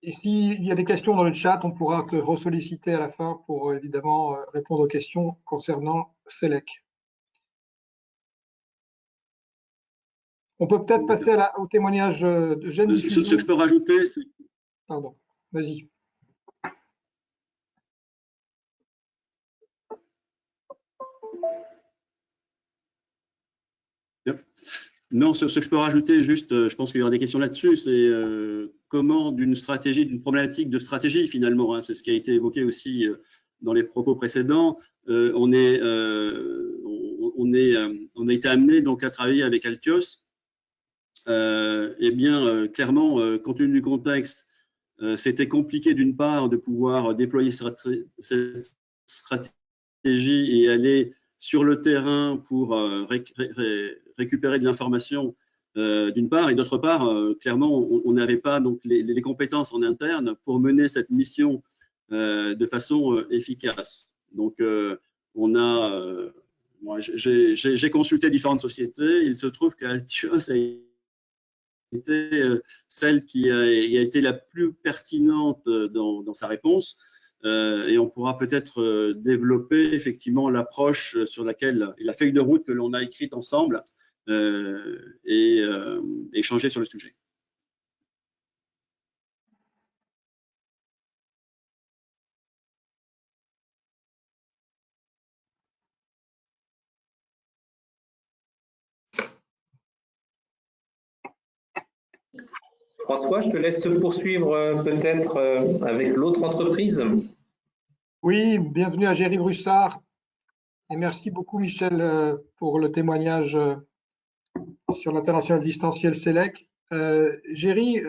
Et s'il y a des questions dans le chat, on pourra te ressolliciter à la fin pour évidemment répondre aux questions concernant SELEC. On peut peut-être passer au témoignage de Jeanne Diffusion. Ce que je peux rajouter, c'est… Pardon, vas-y. Non, ce que je peux rajouter, juste, je pense qu'il y aura des questions là-dessus, c'est comment d'une problématique de stratégie finalement, hein, c'est ce qui a été évoqué aussi dans les propos précédents, on a été amené donc à travailler avec Altios. Eh bien, clairement, compte tenu du contexte, c'était compliqué d'une part de pouvoir déployer cette stratégie et aller sur le terrain pour récupérer de l'information d'une part, et d'autre part, clairement, on n'avait pas donc les compétences en interne pour mener cette mission de façon efficace. Donc, j'ai consulté différentes sociétés. Il se trouve qu'Altios a été celle qui a été la plus pertinente dans sa réponse. Et on pourra peut-être développer effectivement l'approche sur laquelle, la feuille de route que l'on a écrite ensemble et échanger sur le sujet. François, je te laisse poursuivre peut-être avec l'autre entreprise. Oui, bienvenue à Géry Brussard. Et merci beaucoup, Michel, pour le témoignage sur l'international distanciel SELEC. Géry,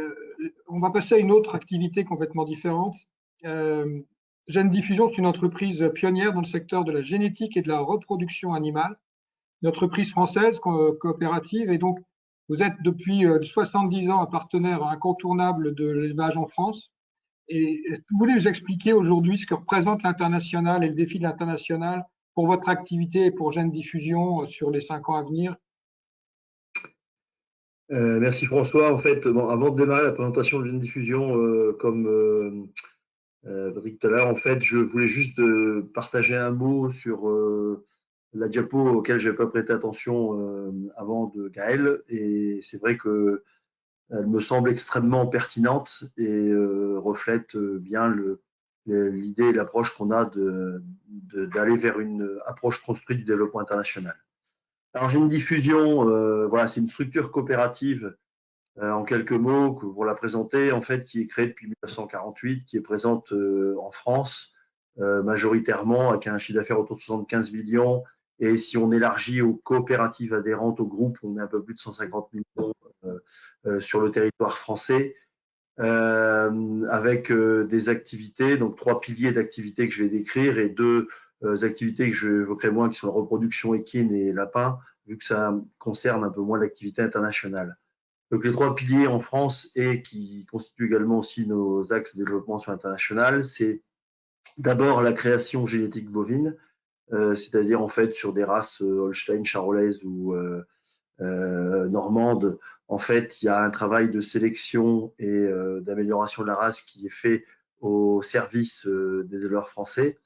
on va passer à une autre activité complètement différente. Gène Diffusion, c'est une entreprise pionnière dans le secteur de la génétique et de la reproduction animale, une entreprise française coopérative, et donc vous êtes depuis 70 ans un partenaire incontournable de l'élevage en France. Et vous voulez nous expliquer aujourd'hui ce que représente l'international et le défi de l'international pour votre activité et pour Gène Diffusion sur les 5 ans à venir? Merci François. En fait, avant de démarrer la présentation de Gène Diffusion, comme Patrick tout à l'heure, en fait, je voulais juste partager un mot sur la diapo auquel je n'avais pas prêté attention avant de Gaël. Et c'est vrai que elle me semble extrêmement pertinente et reflète bien l'idée et l'approche qu'on a d'aller vers une approche construite du développement international. Alors, Gène Diffusion, voilà, c'est une structure coopérative, en quelques mots, pour la présenter, en fait, qui est créée depuis 1948, qui est présente en France, majoritairement, avec un chiffre d'affaires autour de 75 millions. Et si on élargit aux coopératives adhérentes au groupe, on est un peu plus de 150 millions sur le territoire français, avec des activités, donc 3 piliers d'activités que je vais décrire et 2 activités que je évoquerai moins, qui sont la reproduction équine et lapin, vu que ça concerne un peu moins l'activité internationale. Donc les 3 piliers en France et qui constituent également aussi nos axes de développement sur l'international, c'est d'abord la création génétique bovine, c'est-à-dire en fait sur des races Holstein, charolaises ou normande. En fait, il y a un travail de sélection et d'amélioration de la race qui est fait au service des éleveurs français.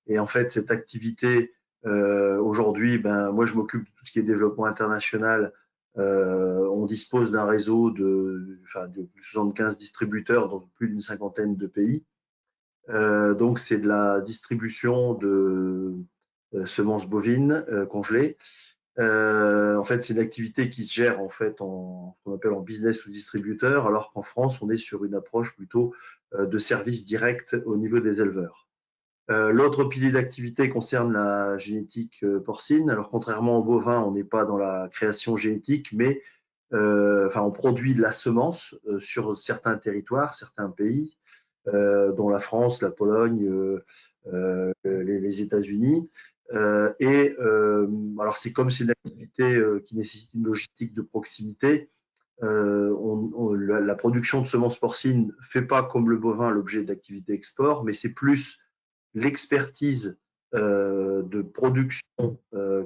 Et en fait, cette activité, aujourd'hui, moi, je m'occupe de tout ce qui est développement international. On dispose d'un réseau de 75 distributeurs dans plus d'une cinquantaine de pays. Donc, c'est de la distribution de semences bovines congelées. En fait, c'est une activité qui se gère en fait ce qu'on appelle en business ou distributeur, alors qu'en France, on est sur une approche plutôt de service direct au niveau des éleveurs. L'autre pilier d'activité concerne la génétique porcine. Alors, contrairement au bovin, on n'est pas dans la création génétique, mais on produit de la semence sur certains territoires, certains pays, dont la France, la Pologne, les États-Unis. Alors, c'est comme c'est une activité qui nécessite une logistique de proximité. La production de semences porcines ne fait pas comme le bovin l'objet d'activités export, mais c'est plus l'expertise de production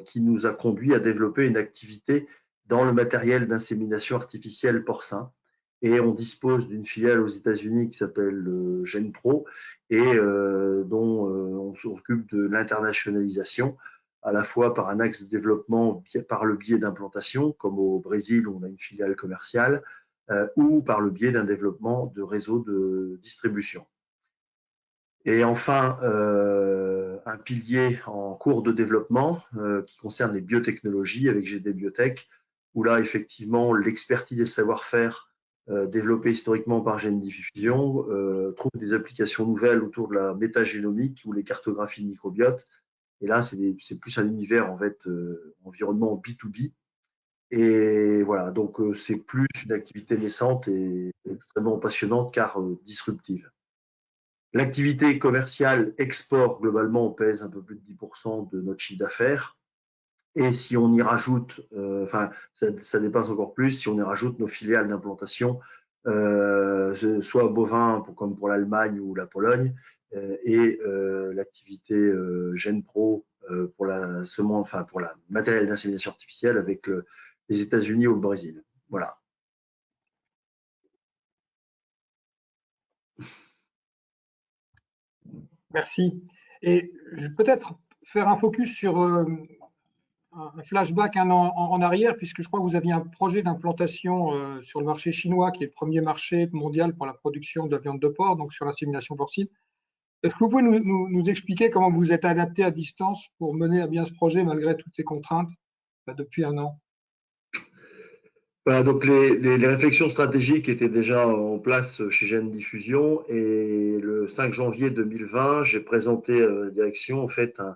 qui nous a conduit à développer une activité dans le matériel d'insémination artificielle porcin. Et on dispose d'une filiale aux États-Unis qui s'appelle GenPro et dont on s'occupe de l'internationalisation, à la fois par un axe de développement par le biais d'implantation, comme au Brésil où on a une filiale commerciale, ou par le biais d'un développement de réseaux de distribution. Et enfin, un pilier en cours de développement qui concerne les biotechnologies avec GD Biotech, où là, effectivement, l'expertise et le savoir-faire développés historiquement par Gène Diffusion trouvent des applications nouvelles autour de la métagénomique ou les cartographies de microbiote. Et là, c'est plus un univers en fait environnement B2B. Et voilà, donc c'est plus une activité naissante et extrêmement passionnante car disruptive. L'activité commerciale export, globalement, on pèse un peu plus de 10% de notre chiffre d'affaires. Et si on y rajoute, ça dépasse encore plus, si on y rajoute nos filiales d'implantation, soit bovin comme pour l'Allemagne ou la Pologne, et l'activité GenPro pour la semence, pour la matériel d'insémination artificielle avec les États-Unis ou le Brésil. Voilà. Merci. Et je vais peut-être faire un focus sur un flashback un an en arrière, puisque je crois que vous aviez un projet d'implantation sur le marché chinois, qui est le premier marché mondial pour la production de viande de porc, donc sur l'insémination porcine. Est-ce que vous pouvez nous expliquer comment vous vous êtes adapté à distance pour mener à bien ce projet malgré toutes ces contraintes depuis un an? Voilà, donc les réflexions stratégiques étaient déjà en place chez Gène Diffusion et le 5 janvier 2020, j'ai présenté à la direction en fait un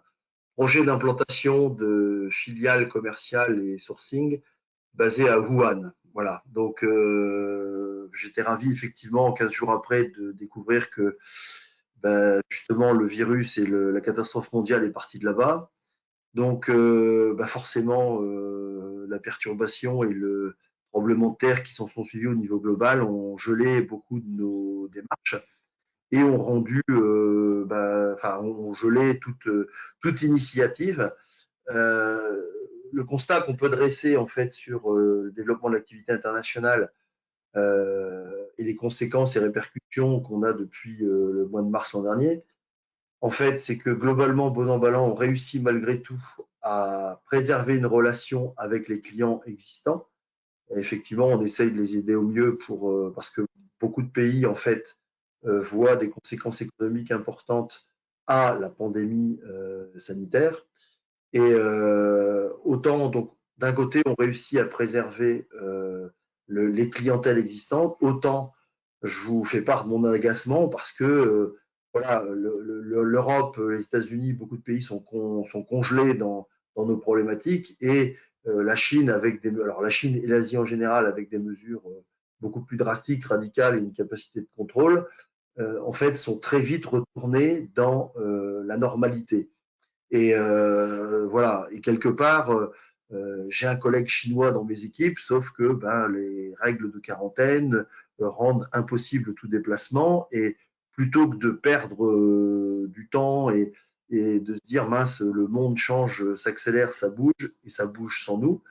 projet d'implantation de filiales commerciales et sourcing basé à Wuhan. Voilà, donc j'étais ravi effectivement 15 jours après de découvrir que justement le virus et la catastrophe mondiale est partie de là-bas. Donc forcément la perturbation et le tremblement de terre qui s'en sont suivis au niveau global ont gelé beaucoup de nos démarches et ont rendu, ont gelé toute initiative. Le constat qu'on peut dresser en fait sur le développement de l'activité internationale et les conséquences et répercussions qu'on a depuis le mois de mars l'an dernier, en fait, c'est que globalement, bon an, mal an, on réussit malgré tout à préserver une relation avec les clients existants. Et effectivement, on essaye de les aider au mieux parce que beaucoup de pays, en fait, voient des conséquences économiques importantes à la pandémie sanitaire. Et autant, donc, d'un côté, on réussit à préserver les clientèles existantes, autant je vous fais part de mon agacement parce que voilà, l'Europe, les États-Unis, beaucoup de pays sont congelés dans nos problématiques et la Chine alors la Chine et l'Asie en général avec des mesures beaucoup plus drastiques, radicales et une capacité de contrôle, en fait, sont très vite retournés dans la normalité. Et voilà, et quelque part, j'ai un collègue chinois dans mes équipes, sauf que les règles de quarantaine rendent impossible tout déplacement. Et plutôt que de perdre du temps et de se dire mince, le monde change, s'accélère, ça bouge et ça bouge sans nous,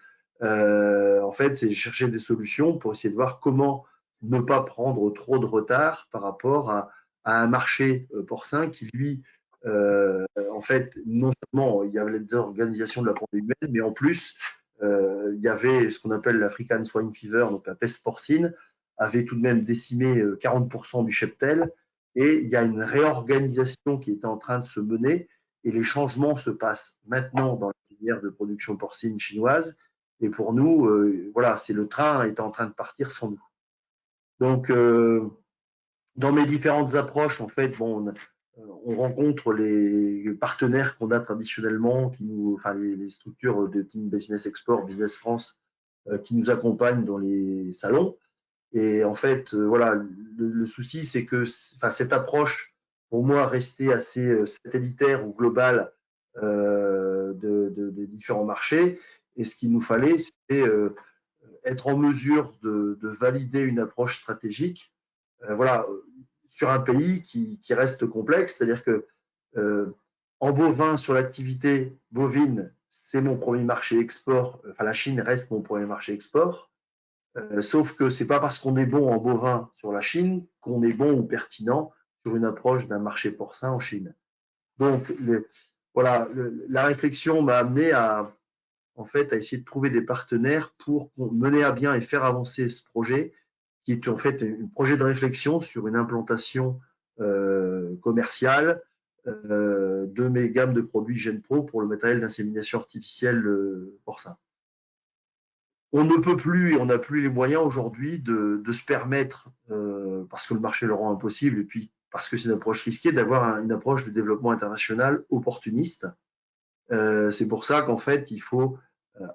en fait, c'est chercher des solutions pour essayer de voir comment ne pas prendre trop de retard par rapport à un marché porcin qui, lui, en fait, non seulement il y avait les organisations de la pandémie humaine, mais en plus, il y avait ce qu'on appelle l'African Swine Fever, donc la peste porcine, avait tout de même décimé 40% du cheptel. Et il y a une réorganisation qui est en train de se mener et les changements se passent maintenant dans la filière de production porcine chinoise. Et pour nous, voilà, c'est le train est en train de partir sans nous. Donc, dans mes différentes approches, en fait, bon, on rencontre les partenaires qu'on a traditionnellement, enfin, les structures de Team Business Export, Business France, qui nous accompagnent dans les salons. Et en fait, voilà, le souci, c'est que enfin, cette approche, pour moi, restait assez satellitaire ou globale des différents marchés. Et ce qu'il nous fallait, c'était être en mesure de valider une approche stratégique, voilà, sur un pays qui reste complexe. C'est-à-dire que en bovin, sur l'activité bovine, c'est mon premier marché export. Enfin, la Chine reste mon premier marché export. Sauf que c'est pas parce qu'on est bon en bovin sur la Chine qu'on est bon ou pertinent sur une approche d'un marché porcin en Chine. Donc, voilà, la réflexion m'a amené en fait, à essayer de trouver des partenaires pour mener à bien et faire avancer ce projet, qui est en fait un projet de réflexion sur une implantation commerciale de mes gammes de produits GenPro pour le matériel d'insémination artificielle porcin. On ne peut plus et on n'a plus les moyens aujourd'hui de se permettre, parce que le marché le rend impossible et puis parce que c'est une approche risquée, d'avoir une approche de développement international opportuniste. C'est pour ça qu'en fait, il faut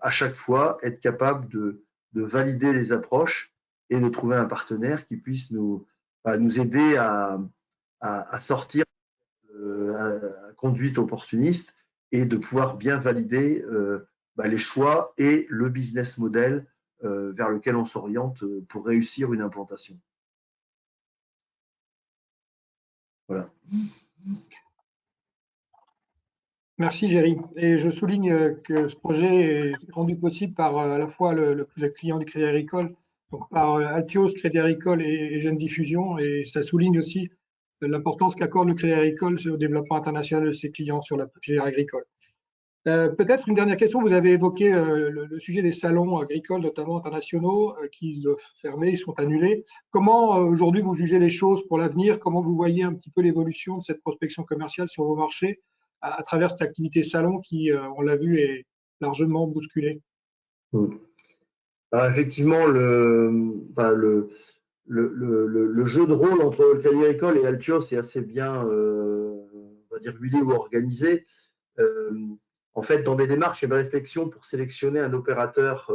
à chaque fois être capable de valider les approches et de trouver un partenaire qui puisse nous aider à sortir à conduite opportuniste et de pouvoir bien valider les choix et le business model vers lequel on s'oriente pour réussir une implantation. Voilà. Merci Géry. Et je souligne que ce projet est rendu possible par à la fois le client du Crédit Agricole, donc par Altios, Crédit Agricole et Jeune Diffusion, et ça souligne aussi l'importance qu'accorde le Crédit Agricole au développement international de ses clients sur la filière agricole. Peut-être une dernière question, vous avez évoqué le sujet des salons agricoles, notamment internationaux, qui doivent fermer, ils sont annulés. Comment aujourd'hui vous jugez les choses pour l'avenir? Comment vous voyez un petit peu l'évolution de cette prospection commerciale sur vos marchés à travers cette activité salon qui, on l'a vu, est largement bousculée? Alors effectivement, le jeu de rôle entre le Crédit Agricole et Altios est assez bien, on va dire, huilé ou organisé. En fait, dans mes démarches et mes réflexions pour sélectionner un opérateur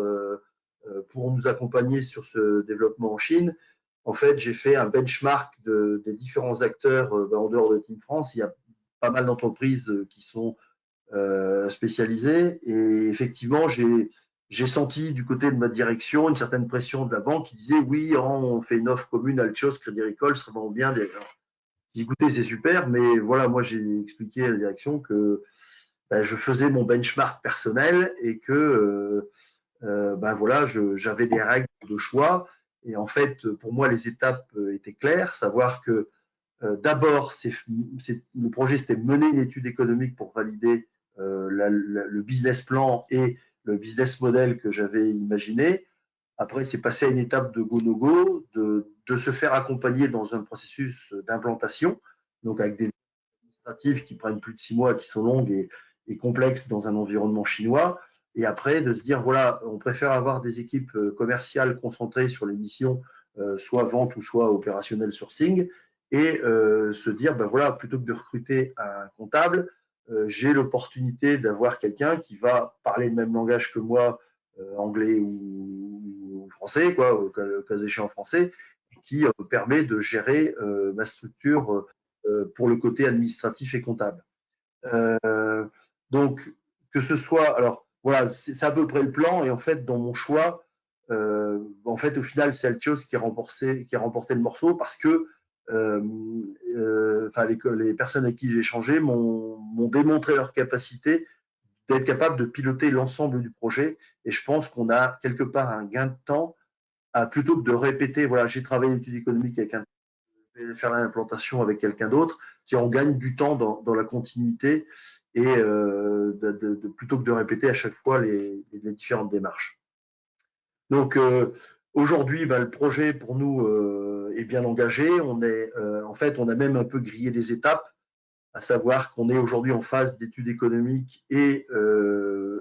pour nous accompagner sur ce développement en Chine, en fait, j'ai fait un benchmark des différents acteurs en dehors de Team France. Il y a pas mal d'entreprises qui sont spécialisées et effectivement, j'ai senti du côté de ma direction une certaine pression de la banque qui disait oui, on fait une offre commune Altios, Crédit Agricole, ce serait vraiment bien. Écoutez, c'est super, mais voilà, moi j'ai expliqué à la direction que je faisais mon benchmark personnel et que voilà, j'avais des règles de choix. Et en fait, pour moi, les étapes étaient claires, savoir que d'abord, le projet, c'était mener une étude économique pour valider le business plan et le business model que j'avais imaginé. Après, c'est passer à une étape de go-no-go, de se faire accompagner dans un processus d'implantation, donc avec des administratives qui prennent plus de 6 mois, qui sont longues et complexes dans un environnement chinois. Et après, de se dire, voilà, on préfère avoir des équipes commerciales concentrées sur les missions, soit vente ou soit opérationnel sourcing, et se dire, voilà, plutôt que de recruter un comptable, j'ai l'opportunité d'avoir quelqu'un qui va parler le même langage que moi, anglais ou français, quoi, au cas échéant français, qui permet de gérer ma structure pour le côté administratif et comptable. Donc, que ce soit, alors voilà, c'est à peu près le plan. Et en fait, dans mon choix, en fait, au final, c'est Altios qui a remporté le morceau parce que les personnes avec qui j'ai échangé m'ont démontré leur capacité d'être capable de piloter l'ensemble du projet. Et je pense qu'on a quelque part un gain de temps plutôt que de répéter, voilà, j'ai travaillé une étude économique avec faire l'implantation avec quelqu'un d'autre, on gagne du temps dans la continuité et plutôt que de répéter à chaque fois les différentes démarches. Donc aujourd'hui, le projet pour nous est bien engagé. En fait, on a même un peu grillé les étapes. à savoir qu'on est aujourd'hui en phase d'études économiques et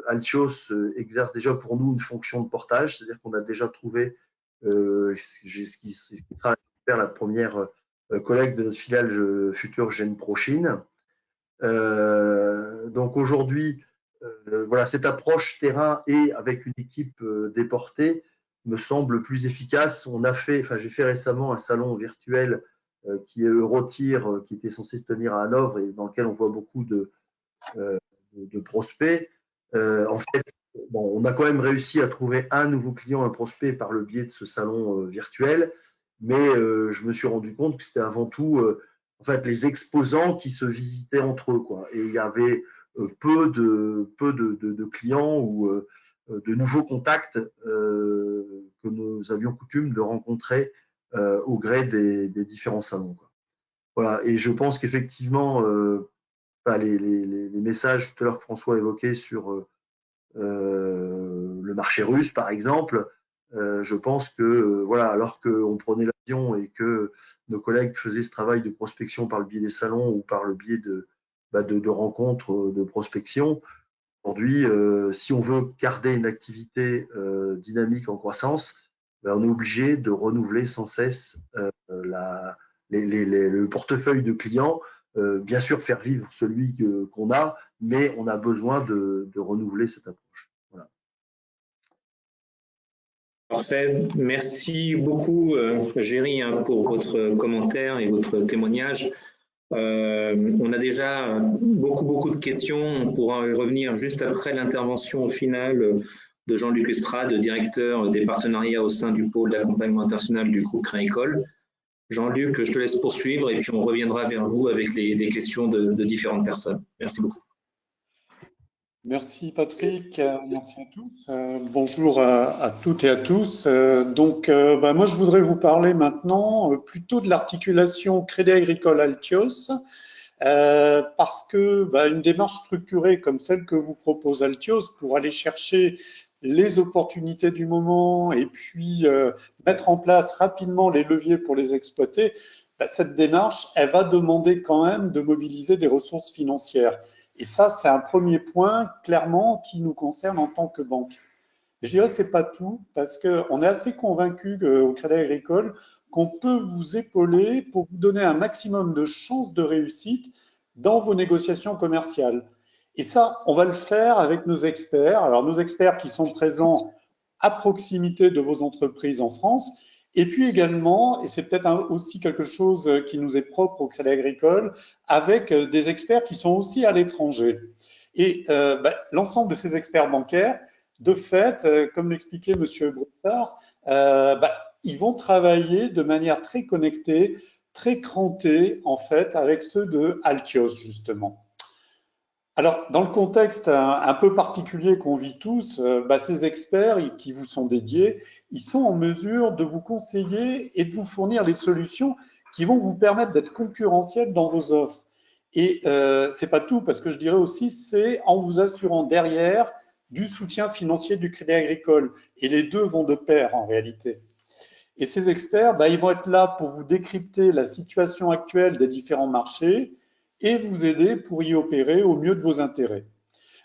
Altios exerce déjà pour nous une fonction de portage, c'est-à-dire qu'on a déjà trouvé ce qui sera la première collecte de notre filiale future GenProChine. Donc aujourd'hui, voilà, cette approche terrain et avec une équipe déportée me semble plus efficace. J'ai fait récemment un salon virtuel qui est Eurotir, qui était censé se tenir à Hanovre et dans lequel on voit beaucoup de prospects. En fait, bon, on a quand même réussi à trouver un nouveau client, un prospect par le biais de ce salon virtuel, mais je me suis rendu compte que c'était avant tout en fait, les exposants qui se visitaient entre eux, quoi. Et il y avait peu de clients ou de nouveaux contacts que nous avions coutume de rencontrer au gré des différents salons, quoi. Voilà. Et je pense qu'effectivement, les messages tout à l'heure que François évoquait sur le marché russe, par exemple, je pense que, voilà, alors qu'on prenait l'avion et que nos collègues faisaient ce travail de prospection par le biais des salons ou par le biais de rencontres de prospection, aujourd'hui, si on veut garder une activité dynamique en croissance, on est obligé de renouveler sans cesse le portefeuille de clients. Bien sûr, faire vivre celui qu'on a, mais on a besoin de renouveler cette approche. Voilà. Parfait. Merci beaucoup, Géry, pour votre commentaire et votre témoignage. On a déjà beaucoup de questions. On pourra y revenir juste après l'intervention finale de Jean-Luc Estrade, directeur des partenariats au sein du pôle d'accompagnement international du groupe Crédicole. Jean-Luc, je te laisse poursuivre et puis on reviendra vers vous avec les questions de différentes personnes. Merci beaucoup. Merci Patrick, merci à tous. Bonjour à toutes et à tous. Moi je voudrais vous parler maintenant plutôt de l'articulation Crédit Agricole Altios, parce que une démarche structurée comme celle que vous propose Altios pour aller chercher les opportunités du moment et puis mettre en place rapidement les leviers pour les exploiter, cette démarche, elle va demander quand même de mobiliser des ressources financières. Et ça, c'est un premier point, clairement, qui nous concerne en tant que banque. Je dirais que ce n'est pas tout, parce qu'on est assez convaincu au Crédit Agricole qu'on peut vous épauler pour vous donner un maximum de chances de réussite dans vos négociations commerciales. Et ça, on va le faire avec nos experts. Alors, nos experts qui sont présents à proximité de vos entreprises en France, et puis également, et c'est peut-être aussi quelque chose qui nous est propre au Crédit Agricole, avec des experts qui sont aussi à l'étranger. Et l'ensemble de ces experts bancaires, de fait, comme l'expliquait M. Broussard, ils vont travailler de manière très connectée, très crantée, en fait, avec ceux de Altios, justement. Alors, dans le contexte un peu particulier qu'on vit tous, ces experts qui vous sont dédiés, ils sont en mesure de vous conseiller et de vous fournir les solutions qui vont vous permettre d'être concurrentiels dans vos offres. Et c'est pas tout, parce que je dirais aussi, c'est en vous assurant derrière du soutien financier du Crédit Agricole. Et les deux vont de pair en réalité. Et ces experts, ils vont être là pour vous décrypter la situation actuelle des différents marchés et vous aider pour y opérer au mieux de vos intérêts.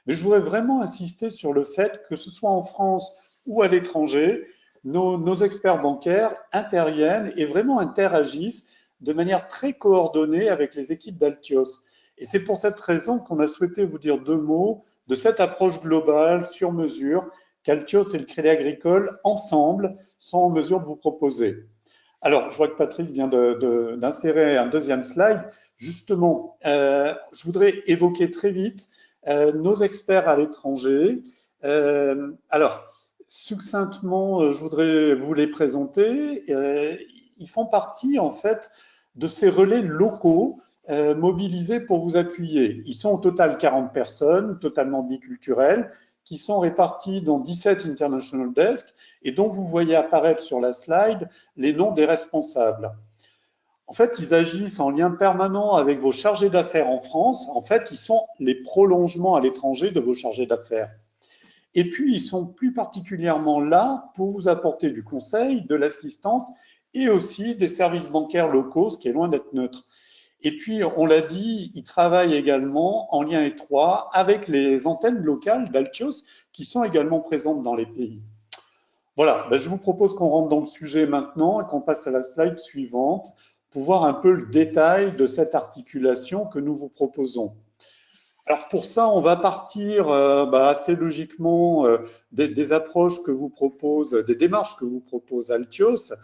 Mais je voudrais vraiment insister sur le fait que ce soit en France ou à l'étranger, nos experts bancaires interviennent et vraiment interagissent de manière très coordonnée avec les équipes d'Altios. Et c'est pour cette raison qu'on a souhaité vous dire deux mots de cette approche globale sur mesure qu'Altios et le Crédit Agricole, ensemble, sont en mesure de vous proposer. Alors, je vois que Patrick vient d'insérer un deuxième slide. Justement, je voudrais évoquer très vite nos experts à l'étranger. Alors, succinctement, je voudrais vous les présenter. Ils font partie, en fait, de ces relais locaux mobilisés pour vous appuyer. Ils sont au total 40 personnes, totalement biculturelles, qui sont répartis dans 17 International Desks et dont vous voyez apparaître sur la slide les noms des responsables. En fait, ils agissent en lien permanent avec vos chargés d'affaires en France. En fait, ils sont les prolongements à l'étranger de vos chargés d'affaires. Et puis, ils sont plus particulièrement là pour vous apporter du conseil, de l'assistance et aussi des services bancaires locaux, ce qui est loin d'être neutre. Et puis, on l'a dit, ils travaillent également en lien étroit avec les antennes locales d'Altios qui sont également présentes dans les pays. Voilà, ben, je vous propose qu'on rentre dans le sujet maintenant et qu'on passe à la slide suivante pour voir un peu le détail de cette articulation que nous vous proposons. Alors pour ça, on va partir assez logiquement des approches que vous propose, des démarches que vous propose Altios,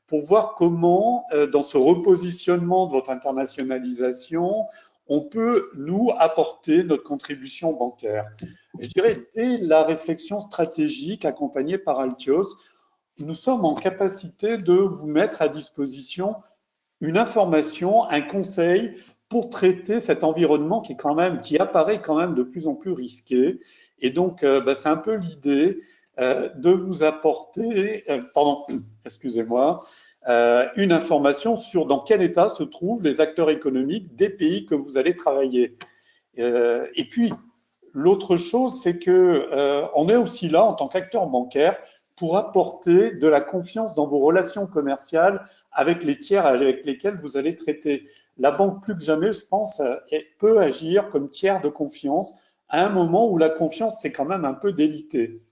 pour voir comment, dans ce repositionnement de votre internationalisation, on peut nous apporter notre contribution bancaire. Je dirais, dès la réflexion stratégique accompagnée par Altios, nous sommes en capacité de vous mettre à disposition une information, un conseil pour traiter cet environnement qui apparaît quand même de plus en plus risqué. Et donc, c'est un peu l'idée de vous apporter, excusez-moi, une information sur dans quel état se trouvent les acteurs économiques des pays que vous allez travailler. Et puis, l'autre chose, c'est que on est aussi là en tant qu'acteur bancaire pour apporter de la confiance dans vos relations commerciales avec les tiers avec lesquels vous allez traiter. La banque, plus que jamais, je pense, peut agir comme tiers de confiance à un moment où la confiance, c'est quand même un peu délité.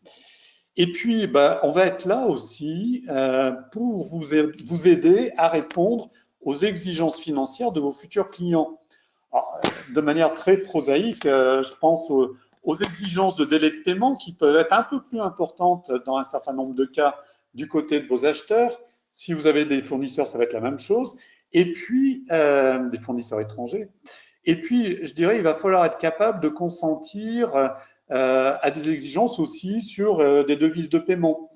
Et puis, on va être là aussi pour vous aider à répondre aux exigences financières de vos futurs clients. Alors, de manière très prosaïque, je pense aux exigences de délai de paiement qui peuvent être un peu plus importantes dans un certain nombre de cas du côté de vos acheteurs. Si vous avez des fournisseurs, ça va être la même chose. Et puis, des fournisseurs étrangers. Et puis, je dirais, il va falloir être capable de consentir à des exigences aussi sur des devises de paiement,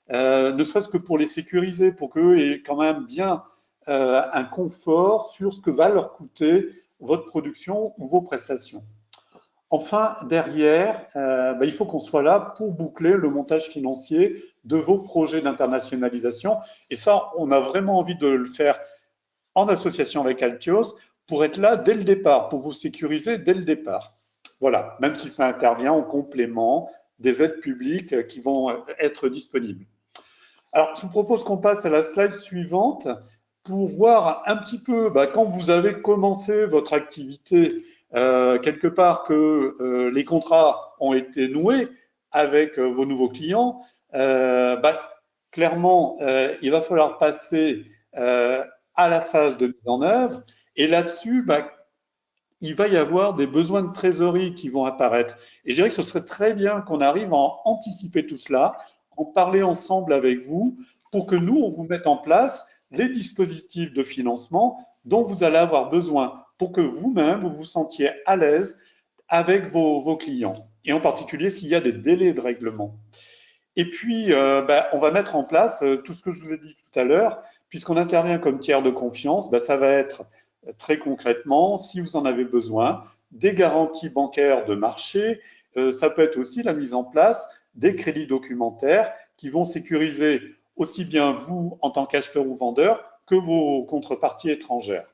ne serait-ce que pour les sécuriser, pour qu'eux aient quand même bien un confort sur ce que va leur coûter votre production ou vos prestations. Enfin, derrière, il faut qu'on soit là pour boucler le montage financier de vos projets d'internationalisation. Et ça, on a vraiment envie de le faire en association avec Altios pour être là dès le départ, pour vous sécuriser dès le départ. Voilà, même si ça intervient en complément des aides publiques qui vont être disponibles. Alors, je vous propose qu'on passe à la slide suivante pour voir un petit peu, quand vous avez commencé votre activité, quelque part que les contrats ont été noués avec vos nouveaux clients, clairement, il va falloir passer à la phase de mise en œuvre. Et là-dessus, il va y avoir des besoins de trésorerie qui vont apparaître. Et je dirais que ce serait très bien qu'on arrive à anticiper tout cela, en parler ensemble avec vous, pour que nous, on vous mette en place les dispositifs de financement dont vous allez avoir besoin pour que vous-même, vous vous sentiez à l'aise avec vos clients, et en particulier s'il y a des délais de règlement. Et puis, on va mettre en place tout ce que je vous ai dit tout à l'heure, puisqu'on intervient comme tiers de confiance, ça va être très concrètement, si vous en avez besoin, des garanties bancaires de marché, ça peut être aussi la mise en place des crédits documentaires qui vont sécuriser aussi bien vous en tant qu'acheteur ou vendeur que vos contreparties étrangères.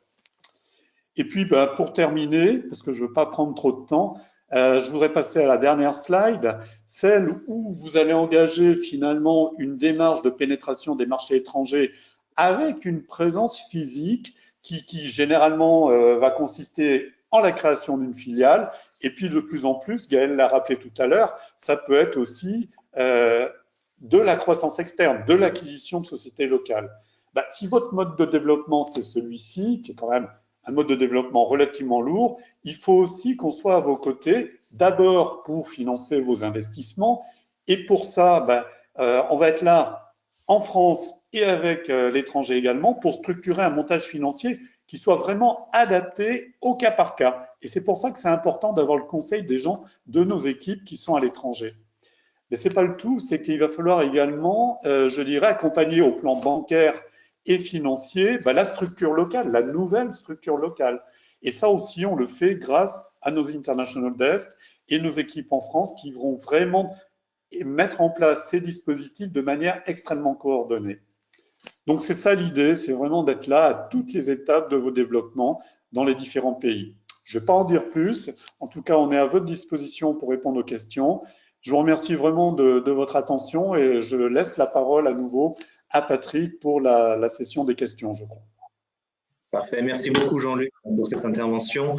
Et puis, pour terminer, parce que je ne veux pas prendre trop de temps, je voudrais passer à la dernière slide, celle où vous allez engager finalement une démarche de pénétration des marchés étrangers avec une présence physique qui généralement va consister en la création d'une filiale. Et puis de plus en plus, Gaël l'a rappelé tout à l'heure, ça peut être aussi de la croissance externe, de l'acquisition de sociétés locales. Si votre mode de développement, c'est celui-ci, qui est quand même un mode de développement relativement lourd, il faut aussi qu'on soit à vos côtés, d'abord pour financer vos investissements, et pour ça, on va être là en France et avec l'étranger également pour structurer un montage financier qui soit vraiment adapté au cas par cas. Et c'est pour ça que c'est important d'avoir le conseil des gens de nos équipes qui sont à l'étranger. Mais ce n'est pas le tout, c'est qu'il va falloir également, je dirais, accompagner au plan bancaire et financier la structure locale, la nouvelle structure locale. Et ça aussi, on le fait grâce à nos International Desks et nos équipes en France qui vont vraiment mettre en place ces dispositifs de manière extrêmement coordonnée. Donc c'est ça l'idée, c'est vraiment d'être là à toutes les étapes de vos développements dans les différents pays. Je ne vais pas en dire plus, en tout cas on est à votre disposition pour répondre aux questions. Je vous remercie vraiment de votre attention et je laisse la parole à nouveau à Patrick pour la session des questions, je crois. Parfait. Merci beaucoup, Jean-Luc, pour cette intervention.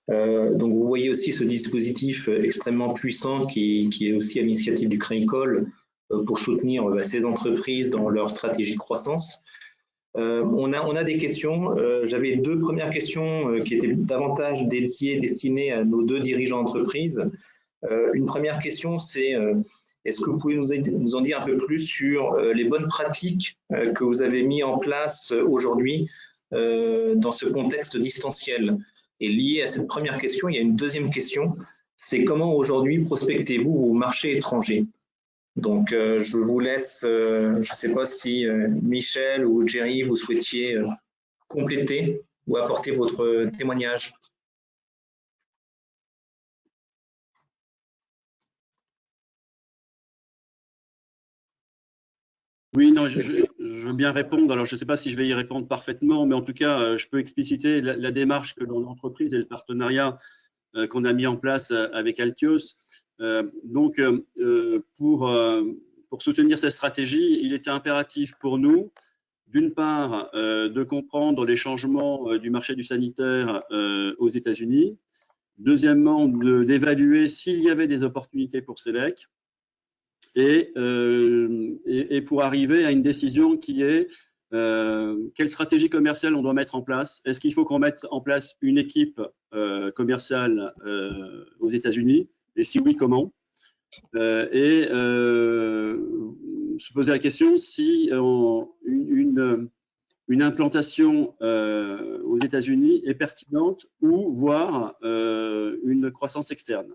Donc, vous voyez aussi ce dispositif extrêmement puissant qui est aussi à l'initiative du Créicole pour soutenir ces entreprises dans leur stratégie de croissance. On a des questions. J'avais deux premières questions qui étaient davantage destinées à nos deux dirigeants d'entreprise. Une première question, c'est est-ce que vous pouvez nous en dire un peu plus sur les bonnes pratiques que vous avez mis en place aujourd'hui dans ce contexte distanciel? Et lié à cette première question, il y a une deuxième question, c'est comment aujourd'hui prospectez-vous vos marchés étrangers? Donc, je vous laisse, je ne sais pas si Michel ou Jerry, vous souhaitiez compléter ou apporter votre témoignage. Oui, non, je veux bien répondre. Alors, je ne sais pas si je vais y répondre parfaitement, mais en tout cas, je peux expliciter la démarche que l'on a entreprise et le partenariat qu'on a mis en place avec Altios. Donc, pour soutenir cette stratégie, il était impératif pour nous, d'une part, de comprendre les changements du marché du sanitaire aux États-Unis. Deuxièmement, d'évaluer s'il y avait des opportunités pour SELEC. Et pour arriver à une décision qui est quelle stratégie commerciale on doit mettre en place. Est-ce qu'il faut qu'on mette en place une équipe commerciale aux États-Unis? Et si oui, comment? Et se poser la question si une implantation aux États-Unis est pertinente ou voire une croissance externe.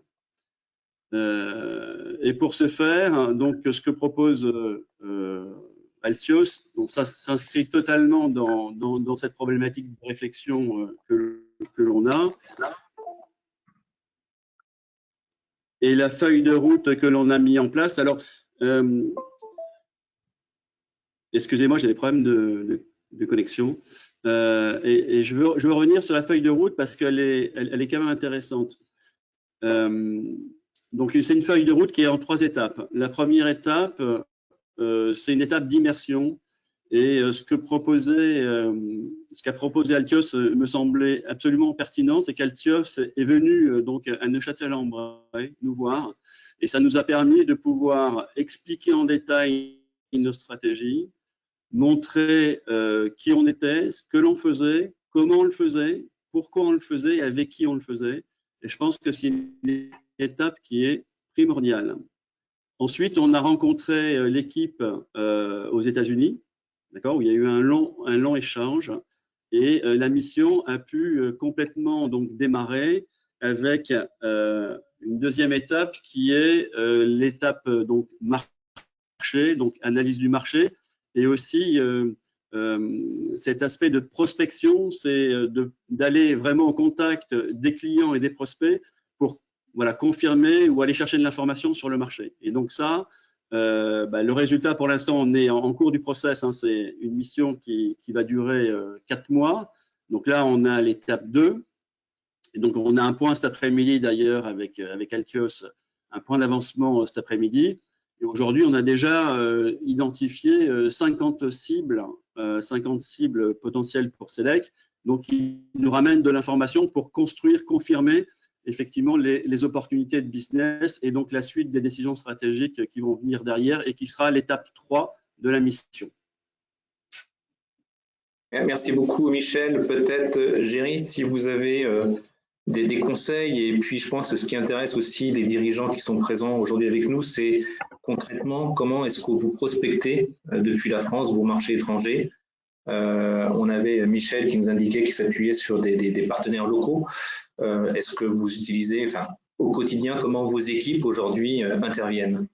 Et pour ce faire, donc, ce que propose Altios, donc ça s'inscrit totalement dans cette problématique de réflexion que l'on a. Et la feuille de route que l'on a mis en place. Alors, excusez-moi, j'ai des problèmes de connexion. Et je veux revenir sur la feuille de route parce qu'elle est quand même intéressante. Donc, c'est une feuille de route qui est en 3 étapes. La première étape, c'est une étape d'immersion. Et ce qu'a proposé Altios me semblait absolument pertinent, c'est qu'Altios est venu donc à Neuchâtel-en-Bray nous voir. Et ça nous a permis de pouvoir expliquer en détail nos stratégies, montrer qui on était, ce que l'on faisait, comment on le faisait, pourquoi on le faisait et avec qui on le faisait. Et je pense que c'est une étape qui est primordiale. Ensuite, on a rencontré l'équipe aux États-Unis, d'accord, où il y a eu un long échange et la mission a pu complètement donc démarrer avec une deuxième étape qui est l'étape donc marché, donc analyse du marché, et aussi cet aspect de prospection, c'est d'aller vraiment au contact des clients et des prospects pour confirmer ou aller chercher de l'information sur le marché. Et donc ça, le résultat pour l'instant, on est en cours du process, hein, c'est une mission qui va durer 4 mois. Donc là, on a l'étape 2. Et donc on a un point cet après-midi d'ailleurs avec Altios, un point d'avancement cet après-midi. Et aujourd'hui, on a déjà identifié 50 cibles potentielles pour SELEC, donc qui nous ramènent de l'information pour construire, confirmer effectivement les opportunités de business et donc la suite des décisions stratégiques qui vont venir derrière et qui sera l'étape 3 de la mission. Merci beaucoup, Michel. Peut-être, Géry, si vous avez des conseils, et puis je pense que ce qui intéresse aussi les dirigeants qui sont présents aujourd'hui avec nous, c'est concrètement comment est-ce que vous prospectez depuis la France vos marchés étrangers. On avait Michel qui nous indiquait qu'il s'appuyait sur des partenaires locaux. Est-ce que vous utilisez, au quotidien, comment vos équipes aujourd'hui interviennent?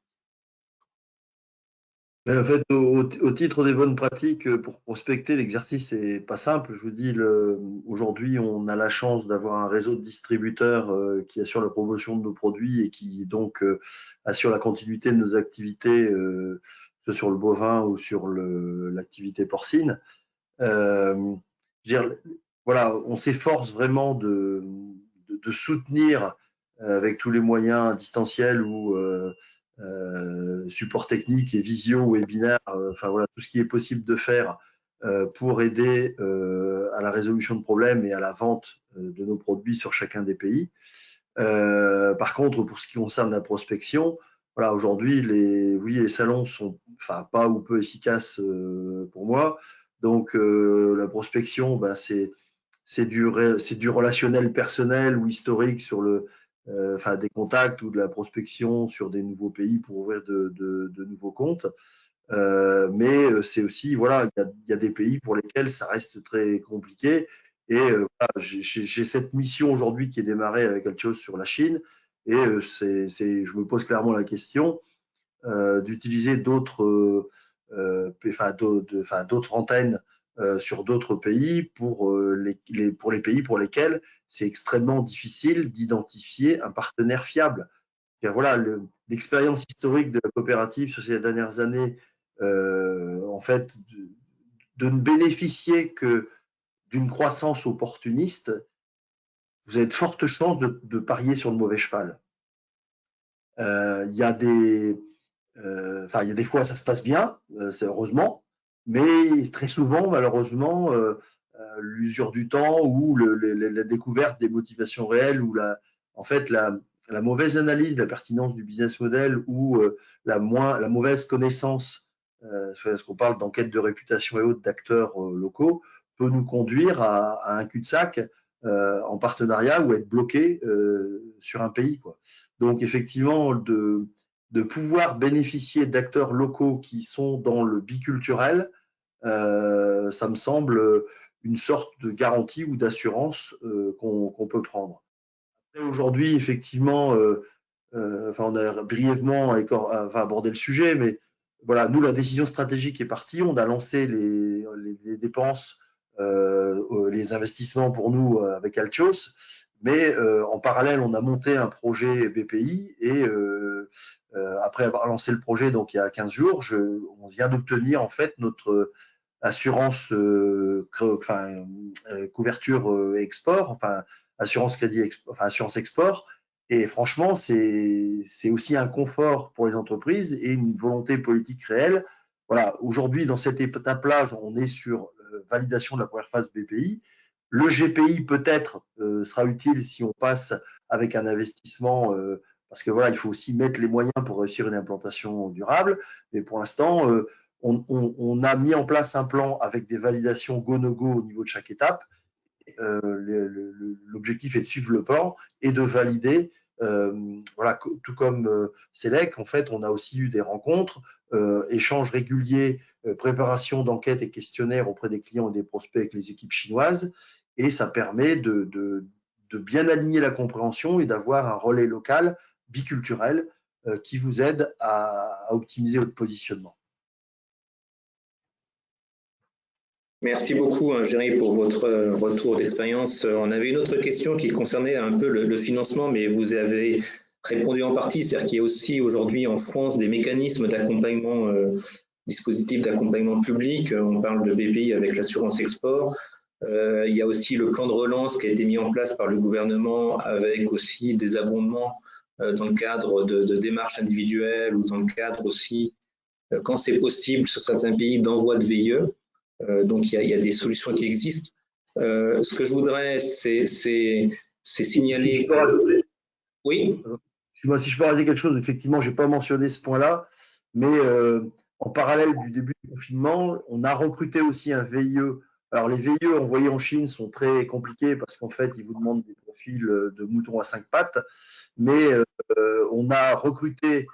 En fait, au titre des bonnes pratiques pour prospecter, l'exercice n'est pas simple. Je vous dis, aujourd'hui, on a la chance d'avoir un réseau de distributeurs qui assure la promotion de nos produits et qui donc assure la continuité de nos activités, que ce soit sur le bovin ou sur l'activité porcine. Voilà, on s'efforce vraiment de soutenir avec tous les moyens distanciels ou support technique et visio, webinaire, voilà, tout ce qui est possible de faire pour aider à la résolution de problèmes et à la vente de nos produits sur chacun des pays. Par contre, pour ce qui concerne la prospection, voilà, aujourd'hui, les salons sont pas ou peu efficaces pour moi. Donc, la prospection, c'est du relationnel personnel ou historique sur des contacts ou de la prospection sur des nouveaux pays pour ouvrir de nouveaux comptes. Mais c'est aussi, voilà, il y a des pays pour lesquels ça reste très compliqué. Et voilà, j'ai cette mission aujourd'hui qui est démarrée avec Altios sur la Chine. Et je me pose clairement la question d'utiliser d'autres antennes sur d'autres pays pour les pays pour lesquels c'est extrêmement difficile d'identifier un partenaire fiable. Et voilà, l'expérience historique de la coopérative sur ces dernières années, en fait, de ne bénéficier que d'une croissance opportuniste, vous avez de fortes chances de parier sur le mauvais cheval. Il y a des fois ça se passe bien, c'est heureusement, mais très souvent, malheureusement, l'usure du temps ou la découverte des motivations réelles ou la mauvaise analyse de la pertinence du business model ou la mauvaise connaissance, parce qu'on parle d'enquête de réputation et autres d'acteurs locaux, peut nous conduire à un cul-de-sac en partenariat ou être bloqué sur un pays, quoi. Donc effectivement, de pouvoir bénéficier d'acteurs locaux qui sont dans le biculturel, ça me semble une sorte de garantie ou d'assurance qu'on peut prendre. Aujourd'hui, effectivement, on a brièvement abordé le sujet, mais voilà, nous, la décision stratégique est partie. On a lancé les dépenses, les investissements pour nous avec Altios, mais en parallèle, on a monté un projet BPI et après avoir lancé le projet, donc il y a 15 jours, on vient d'obtenir en fait notre assurance couverture export, assurance crédit, assurance export. Et franchement, c'est aussi un confort pour les entreprises et une volonté politique réelle. Voilà, aujourd'hui, dans cette étape-là, on est sur validation de la première phase BPI. Le GPI peut-être sera utile si on passe avec un investissement, parce que voilà, il faut aussi mettre les moyens pour réussir une implantation durable. Mais pour l'instant, on a mis en place un plan avec des validations go-no-go au niveau de chaque étape. L'objectif est de suivre le plan et de valider. Voilà, tout comme Selec, en fait, on a aussi eu des rencontres, échanges réguliers, préparation d'enquêtes et questionnaires auprès des clients et des prospects avec les équipes chinoises, et ça permet de bien aligner la compréhension et d'avoir un relais local biculturel qui vous aide à optimiser votre positionnement. Merci beaucoup, Géry, pour votre retour d'expérience. On avait une autre question qui concernait un peu le financement, mais vous avez répondu en partie. C'est-à-dire qu'il y a aussi aujourd'hui en France des mécanismes d'accompagnement, dispositifs d'accompagnement public. On parle de BPI avec l'assurance export. Il y a aussi le plan de relance qui a été mis en place par le gouvernement avec aussi des abondements dans le cadre de démarches individuelles ou dans le cadre aussi, quand c'est possible, sur certains pays, d'envoi de VIE. Donc, il y a des solutions qui existent. Ce que je voudrais, c'est signaler… Oui. Moi, si je peux rajouter quelque chose, effectivement, je n'ai pas mentionné ce point-là, mais en parallèle du début du confinement, on a recruté aussi un VIE. Alors, les VIE envoyés en Chine sont très compliqués parce qu'en fait, ils vous demandent des profils de moutons à 5 pattes, mais on a recruté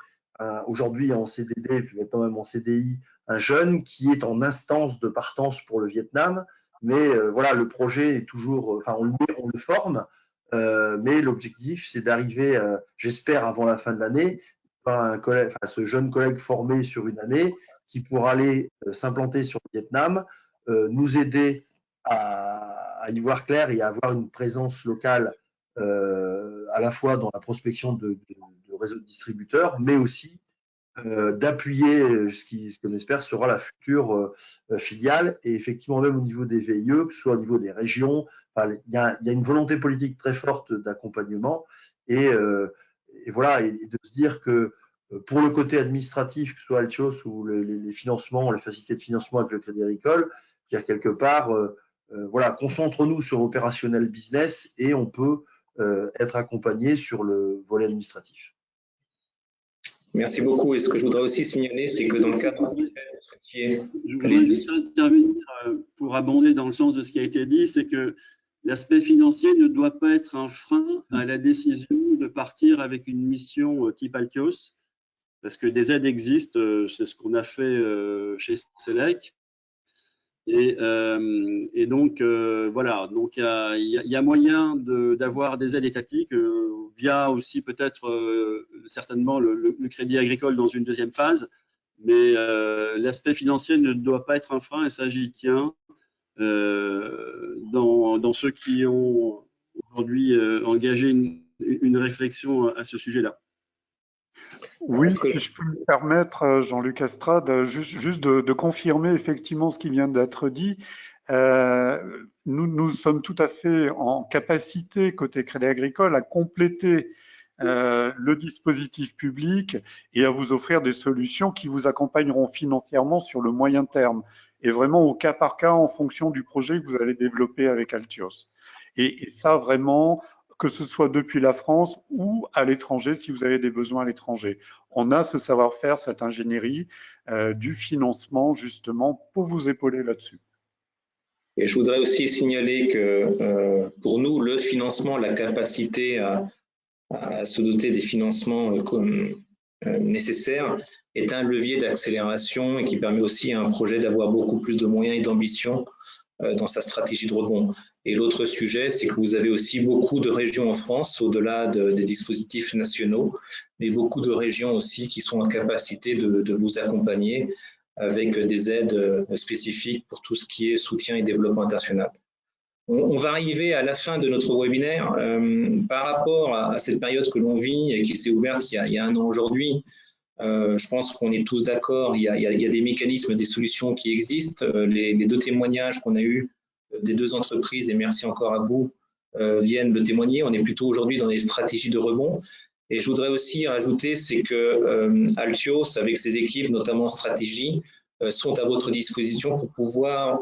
aujourd'hui en CDD, maintenant même en CDI, un jeune qui est en instance de partance pour le Vietnam, mais voilà, le projet est toujours, on le forme, mais l'objectif c'est d'arriver, j'espère avant la fin de l'année, ce jeune collègue formé sur une année qui pourra aller s'implanter sur le Vietnam, nous aider à y voir clair et à avoir une présence locale à la fois dans la prospection de réseaux de distributeurs, mais aussi d'appuyer ce qu'on espère sera la future filiale. Et effectivement, même au niveau des VIE, que ce soit au niveau des régions, il y a une volonté politique très forte d'accompagnement. Et voilà, et de se dire que pour le côté administratif, que ce soit Altios ou les financements, les facilités de financement avec le Crédit Agricole, C'est-à-dire quelque part, voilà, concentrons-nous sur l'opérationnel business et on peut être accompagné sur le volet administratif. Merci beaucoup. Et ce que je voudrais aussi signaler, c'est que dans le cadre je voudrais juste intervenir pour abonder dans le sens de ce qui a été dit, c'est que l'aspect financier ne doit pas être un frein à la décision de partir avec une mission type Altios, parce que des aides existent, c'est ce qu'on a fait chez Selec. Et donc, voilà, donc il y a moyen d'avoir des aides étatiques via aussi peut-être certainement le crédit agricole dans une deuxième phase, mais l'aspect financier ne doit pas être un frein et ça, j'y tiens dans ceux qui ont aujourd'hui engagé une réflexion à ce sujet-là. Oui, si je peux me permettre, Jean-Luc Estrade, juste de confirmer effectivement ce qui vient d'être dit. Nous sommes tout à fait en capacité, côté Crédit Agricole, à compléter le dispositif public et à vous offrir des solutions qui vous accompagneront financièrement sur le moyen terme et vraiment au cas par cas en fonction du projet que vous allez développer avec Altios. Et ça, vraiment, que ce soit depuis la France ou à l'étranger, si vous avez des besoins à l'étranger. On a ce savoir-faire, cette ingénierie du financement, justement, pour vous épauler là-dessus. Et je voudrais aussi signaler que pour nous, le financement, la capacité à se doter des financements nécessaires est un levier d'accélération et qui permet aussi à un projet d'avoir beaucoup plus de moyens et d'ambition dans sa stratégie de rebond. Et l'autre sujet, c'est que vous avez aussi beaucoup de régions en France, au-delà des dispositifs nationaux, mais beaucoup de régions aussi qui sont en capacité de vous accompagner avec des aides spécifiques pour tout ce qui est soutien et développement international. On va arriver à la fin de notre webinaire. Par rapport à cette période que l'on vit et qui s'est ouverte il y a un an aujourd'hui, je pense qu'on est tous d'accord, il y a des mécanismes, des solutions qui existent. Les deux témoignages qu'on a eus des deux entreprises, et merci encore à vous, viennent le témoigner. On est plutôt aujourd'hui dans des stratégies de rebond. Et je voudrais aussi rajouter, c'est que Altios, avec ses équipes, notamment stratégie, sont à votre disposition pour pouvoir,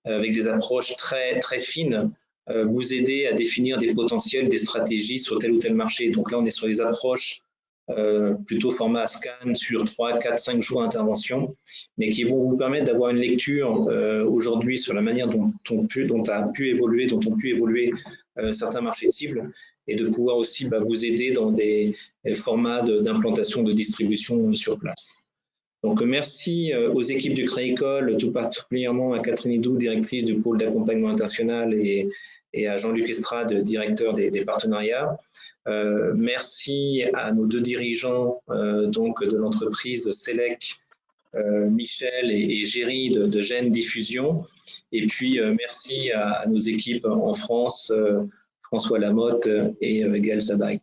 avec des approches très, très fines, vous aider à définir des potentiels, des stratégies sur tel ou tel marché. Donc là, on est sur les approches plutôt format scan sur 3, 4, 5 jours d'intervention, mais qui vont vous permettre d'avoir une lecture aujourd'hui sur la manière dont ont pu évoluer certains marchés cibles et de pouvoir aussi vous aider dans des formats d'implantation de distribution sur place. Donc, merci aux équipes du Crédicole, tout particulièrement à Catherine Hidou, directrice du pôle d'accompagnement international, et à Jean-Luc Estrade, directeur des partenariats. Merci à nos deux dirigeants donc de l'entreprise Selec, Michel et Géry de Gênes Diffusion. Et puis, merci à nos équipes en France, François Lamotte et Gaël Sabaï.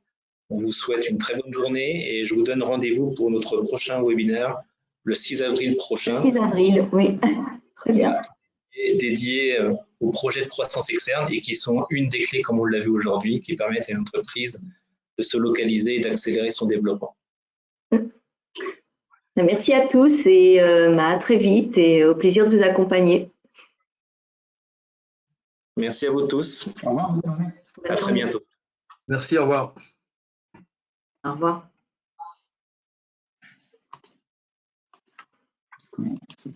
On vous souhaite une très bonne journée et je vous donne rendez-vous pour notre prochain webinaire le 6 avril prochain. Le 6 avril, oui. Très bien. Dédié aux projets de croissance externe et qui sont une des clés, comme on l'a vu aujourd'hui, qui permettent à une entreprise de se localiser et d'accélérer son développement. Merci à tous et à très vite et au plaisir de vous accompagner. Merci à vous tous. Au revoir. À très bientôt. Merci, au revoir. Au revoir. C'est